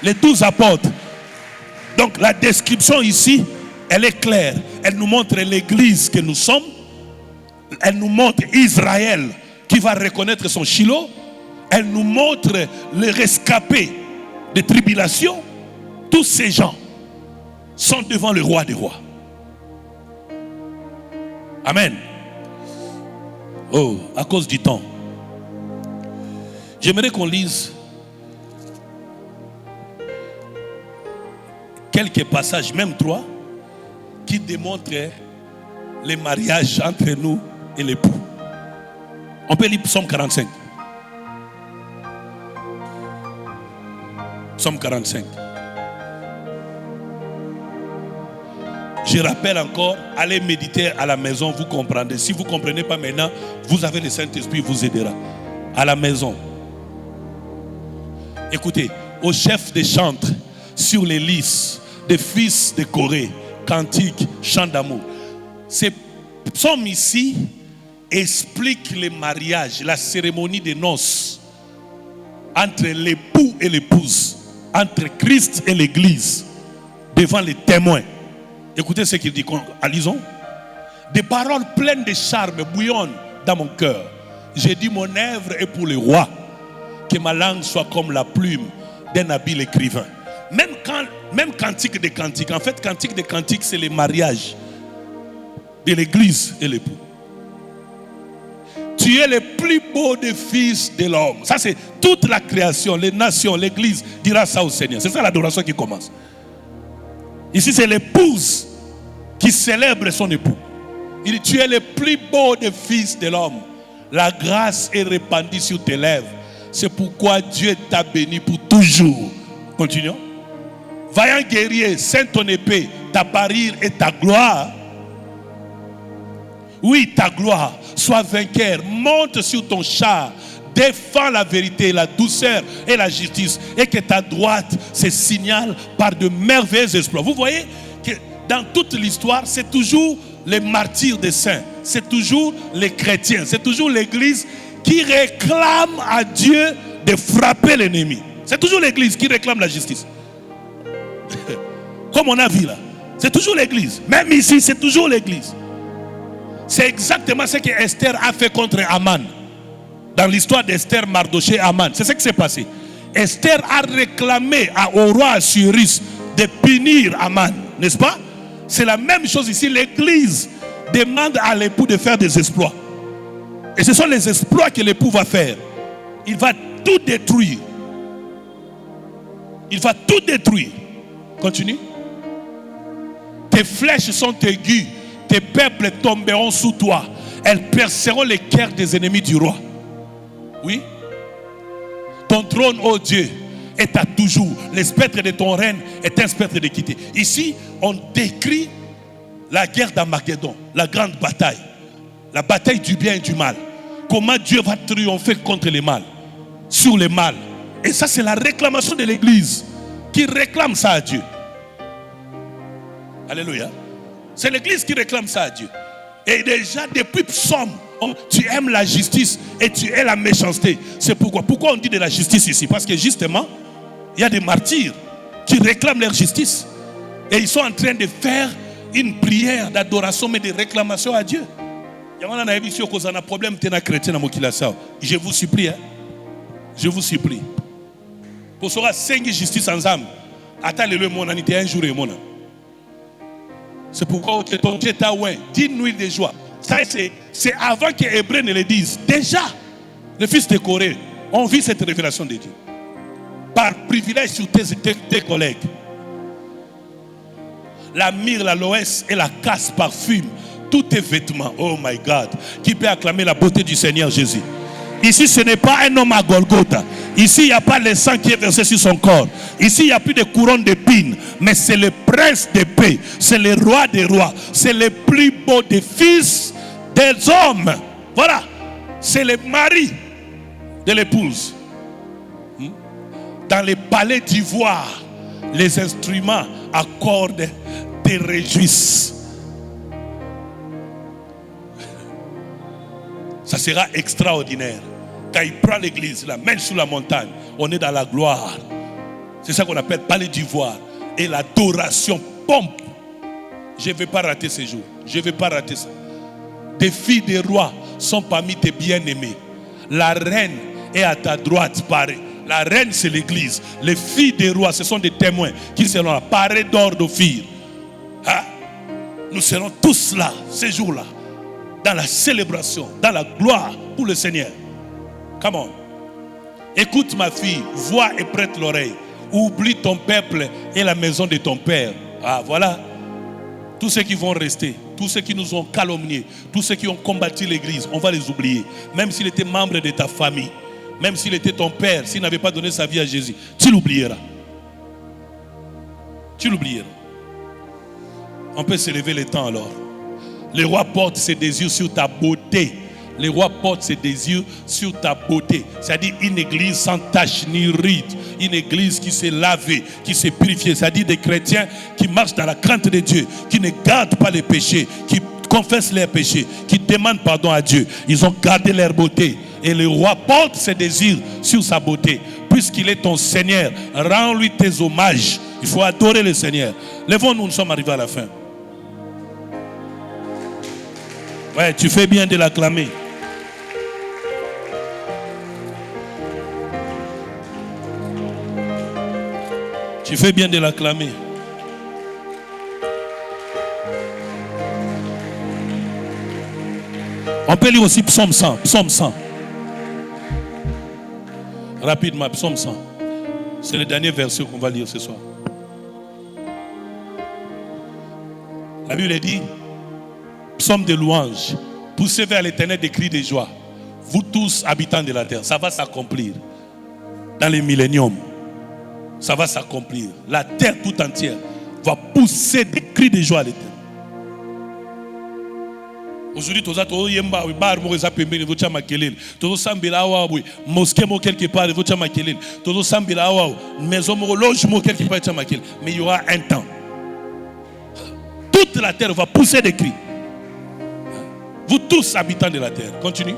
Les 12 apôtres. Donc la description ici, elle est claire. Elle nous montre l'église que nous sommes. Elle nous montre Israël qui va reconnaître son Shiloh. Elle nous montre les rescapés des tribulations. Tous ces gens sont devant le roi des rois. Amen. Oh, à cause du temps, j'aimerais qu'on lise quelques passages, même 3, qui démontrent les mariages entre nous et l'époux. On peut lire Psaume 45. Psaume 45. Je rappelle encore, allez méditer à la maison, vous comprendrez. Si vous ne comprenez pas maintenant, vous avez le Saint-Esprit, vous aidera. À la maison. Écoutez, au chef des chantres, sur les lys, des fils de Corée, cantiques, chants d'amour. Ces psaumes ici expliquent le mariage, la cérémonie des noces entre l'époux et l'épouse, entre Christ et l'Église, devant les témoins. Écoutez ce qu'il dit, lisons. Des paroles pleines de charme bouillonnent dans mon cœur. J'ai dit, mon œuvre est pour le roi. Que ma langue soit comme la plume d'un habile écrivain. Même Cantique des Cantiques. En fait, Cantique des Cantiques, c'est le mariage de l'église et l'époux. Tu es le plus beau des fils de l'homme. Ça, c'est toute la création, les nations, l'église dira ça au Seigneur. C'est ça l'adoration qui commence. Ici, c'est l'épouse qui célèbre son époux. Il dit, tu es le plus beau des fils de l'homme. La grâce est répandue sur tes lèvres. C'est pourquoi Dieu t'a béni pour toujours. Continuons. Vaillant guerrier, ceins ton épée, ta parure et ta gloire. Oui, ta gloire. Sois vainqueur. Monte sur ton char. Défends la vérité, la douceur et la justice. Et que ta droite se signale par de merveilleux exploits. Vous voyez que dans toute l'histoire, c'est toujours les martyrs des saints. C'est toujours les chrétiens. C'est toujours l'église qui réclame à Dieu de frapper l'ennemi. C'est toujours l'église qui réclame la justice. Comme on a vu là. C'est toujours l'église. Même ici, c'est toujours l'église. C'est exactement ce que Esther a fait contre Aman. Dans l'histoire d'Esther, Mardoché, Aman. C'est ce qui s'est passé. Esther a réclamé au roi Assuérus de punir Aman. N'est-ce pas? C'est la même chose ici. L'église demande à l'époux de faire des exploits. Et ce sont les exploits que l'époux va faire. Il va tout détruire. Il va tout détruire. Continue. Tes flèches sont aiguës. Tes peuples tomberont sous toi. Elles perceront les cœurs des ennemis du roi. Oui. Ton trône, ô Dieu, est à toujours. Le spectre de ton règne est un spectre d'équité. Ici, on décrit la guerre d'Armageddon, la grande bataille. La bataille du bien et du mal. Comment Dieu va triompher contre le mal. Sur le mal. Et ça, c'est la réclamation de l'église qui réclame ça à Dieu. Alléluia. C'est l'église qui réclame ça à Dieu. Et déjà, depuis Psaume, tu aimes la justice et tu aimes la méchanceté. C'est pourquoi. Pourquoi on dit de la justice ici? Parce que justement, il y a des martyrs qui réclament leur justice. Et ils sont en train de faire une prière d'adoration, mais de réclamation à Dieu. Je vous supplie, hein? Je vous supplie. Pour savoir 5 justice ensemble. Attends le monde, un jour et mon. C'est pourquoi ton Dieu t'a oué. Dis-nous de joie. Ça, c'est avant que les Hébreux ne le disent. Déjà, le fils de Corée, on vit cette révélation de Dieu. Par privilège sur tes collègues. La myrrhe, l'aloès et la casse parfume tous tes vêtements. Oh my God. Qui peut acclamer la beauté du Seigneur Jésus? Ici, ce n'est pas un homme à Golgotha. Ici, il n'y a pas le sang qui est versé sur son corps. Ici, il n'y a plus de couronne d'épines. Mais c'est le prince de paix. C'est le roi des rois. C'est le plus beau des fils des hommes. Voilà. C'est le mari de l'épouse. Dans les palais d'ivoire, les instruments à cordes te réjouissent. Ça sera extraordinaire. Quand il prend l'église, la main sur la montagne, on est dans la gloire. C'est ça qu'on appelle palais d'ivoire. Et l'adoration pompe. Je ne vais pas rater ce jour. Je ne vais pas rater ça. Des filles des rois sont parmi tes bien-aimés. La reine est à ta droite, parée. La reine, c'est l'église. Les filles des rois, ce sont des témoins qui seront là, parés d'or d'Ophir. Hein? Nous serons tous là, ces jours-là, dans la célébration, dans la gloire pour le Seigneur. Come on. Écoute ma fille, vois et prête l'oreille. Oublie ton peuple et la maison de ton père. Ah voilà. Tous ceux qui vont rester, tous ceux qui nous ont calomniés, tous ceux qui ont combattu l'église, on va les oublier. Même s'il était membre de ta famille, même s'il était ton père, s'il n'avait pas donné sa vie à Jésus, tu l'oublieras. Tu l'oublieras. On peut se lever le temps alors. Le roi porte ses désirs sur ta beauté. Le roi porte ses désirs sur ta beauté. C'est-à-dire une église sans tache ni ride. Une église qui s'est lavée, qui s'est purifiée. C'est-à-dire des chrétiens qui marchent dans la crainte de Dieu, qui ne gardent pas les péchés, qui confessent leurs péchés, qui demandent pardon à Dieu. Ils ont gardé leur beauté. Et le roi porte ses désirs sur sa beauté. Puisqu'il est ton Seigneur, rends-lui tes hommages. Il faut adorer le Seigneur. Levons-nous, nous sommes arrivés à la fin. Ouais, tu fais bien de l'acclamer. Tu fais bien de l'acclamer. On peut lire aussi Psaume 100. Psaume 100. Rapidement, Psaume 100. C'est le dernier verset qu'on va lire ce soir. La Bible dit, Psaume de louange, poussez vers l'Éternel des cris de joie. Vous tous, habitants de la terre, ça va s'accomplir. Dans les milléniums, ça va s'accomplir. La terre tout entière va pousser des cris de joie à l'Éternel. Aujourd'hui, tous les yemba bar mo za pembeni vocha makelele. Tous sambela awa mosquée mo quelque part vocha makelele. Tous sambela awa maison mo loge mo quelque part vocha makelele. Mais il y aura un temps. Toute la terre va pousser des cris. Vous tous habitants de la terre, continue.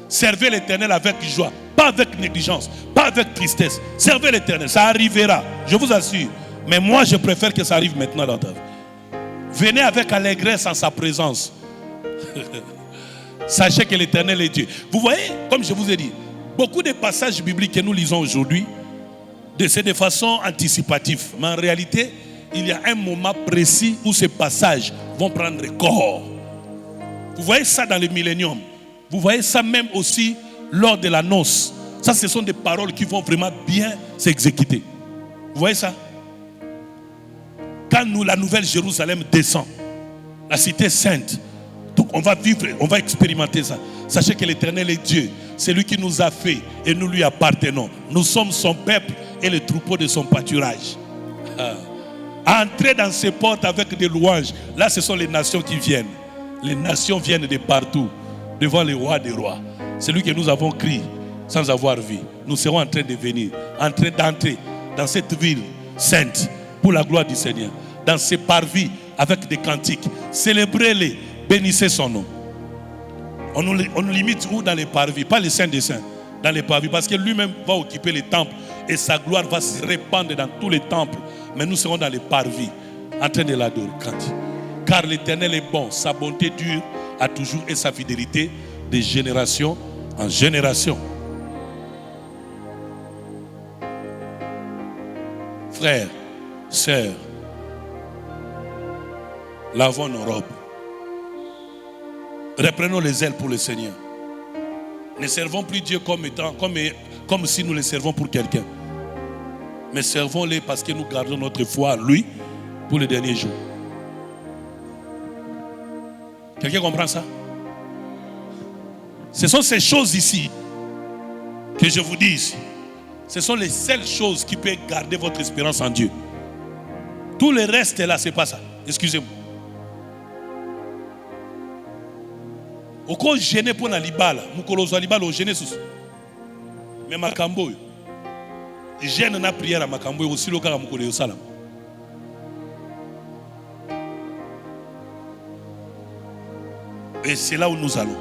Servez l'Éternel avec joie, pas avec négligence, pas avec tristesse. Servez l'Éternel, ça arrivera, je vous assure. Mais moi, je préfère que ça arrive maintenant dans ta vie. Venez avec allégresse en sa présence. Sachez que l'Éternel est Dieu. Vous voyez, comme je vous ai dit, beaucoup de passages bibliques que nous lisons aujourd'hui, c'est de façon anticipative. Mais en réalité, il y a un moment précis où ces passages vont prendre corps. Vous voyez ça dans le millénium. Vous voyez ça même aussi lors de la noce. Ça, ce sont des paroles qui vont vraiment bien s'exécuter. Vous voyez ça? Quand la nouvelle Jérusalem descend, la cité sainte, donc on va vivre, on va expérimenter ça. Sachez que l'Éternel est Dieu. C'est lui qui nous a fait et nous lui appartenons. Nous sommes son peuple et le troupeau de son pâturage. Entrez dans ses portes avec des louanges. Là, ce sont les nations qui viennent. Les nations viennent de partout, devant le roi des rois. C'est lui que nous avons crié sans avoir vu. Nous serons en train de venir, en train d'entrer dans cette ville sainte pour la gloire du Seigneur. Dans ses parvis avec des cantiques. Célébrez-les, bénissez son nom. On nous limite où dans les parvis? Pas les saints des saints, dans les parvis. Parce que lui-même va occuper les temples et sa gloire va se répandre dans tous les temples. Mais nous serons dans les parvis, en train de l'adorer. Car l'Éternel est bon, sa bonté dure à toujours et sa fidélité de génération en génération. Frères, sœurs, lavons nos robes. Reprenons les ailes pour le Seigneur. Ne servons plus Dieu comme si nous le servons pour quelqu'un. Mais servons-le parce que nous gardons notre foi en lui pour le dernier jour. Quelqu'un comprend ça? Ce sont ces choses ici que je vous dis ici. Ce sont les seules choses qui peuvent garder votre espérance en Dieu. Tout le reste là, c'est pas ça. Excusez-moi. Au cas gêné pour la libala, mukolozo libala au gêné sous. Mais makambo, gêne na prière à makambo aussi le cas mukolo salam. Et c'est là où nous allons.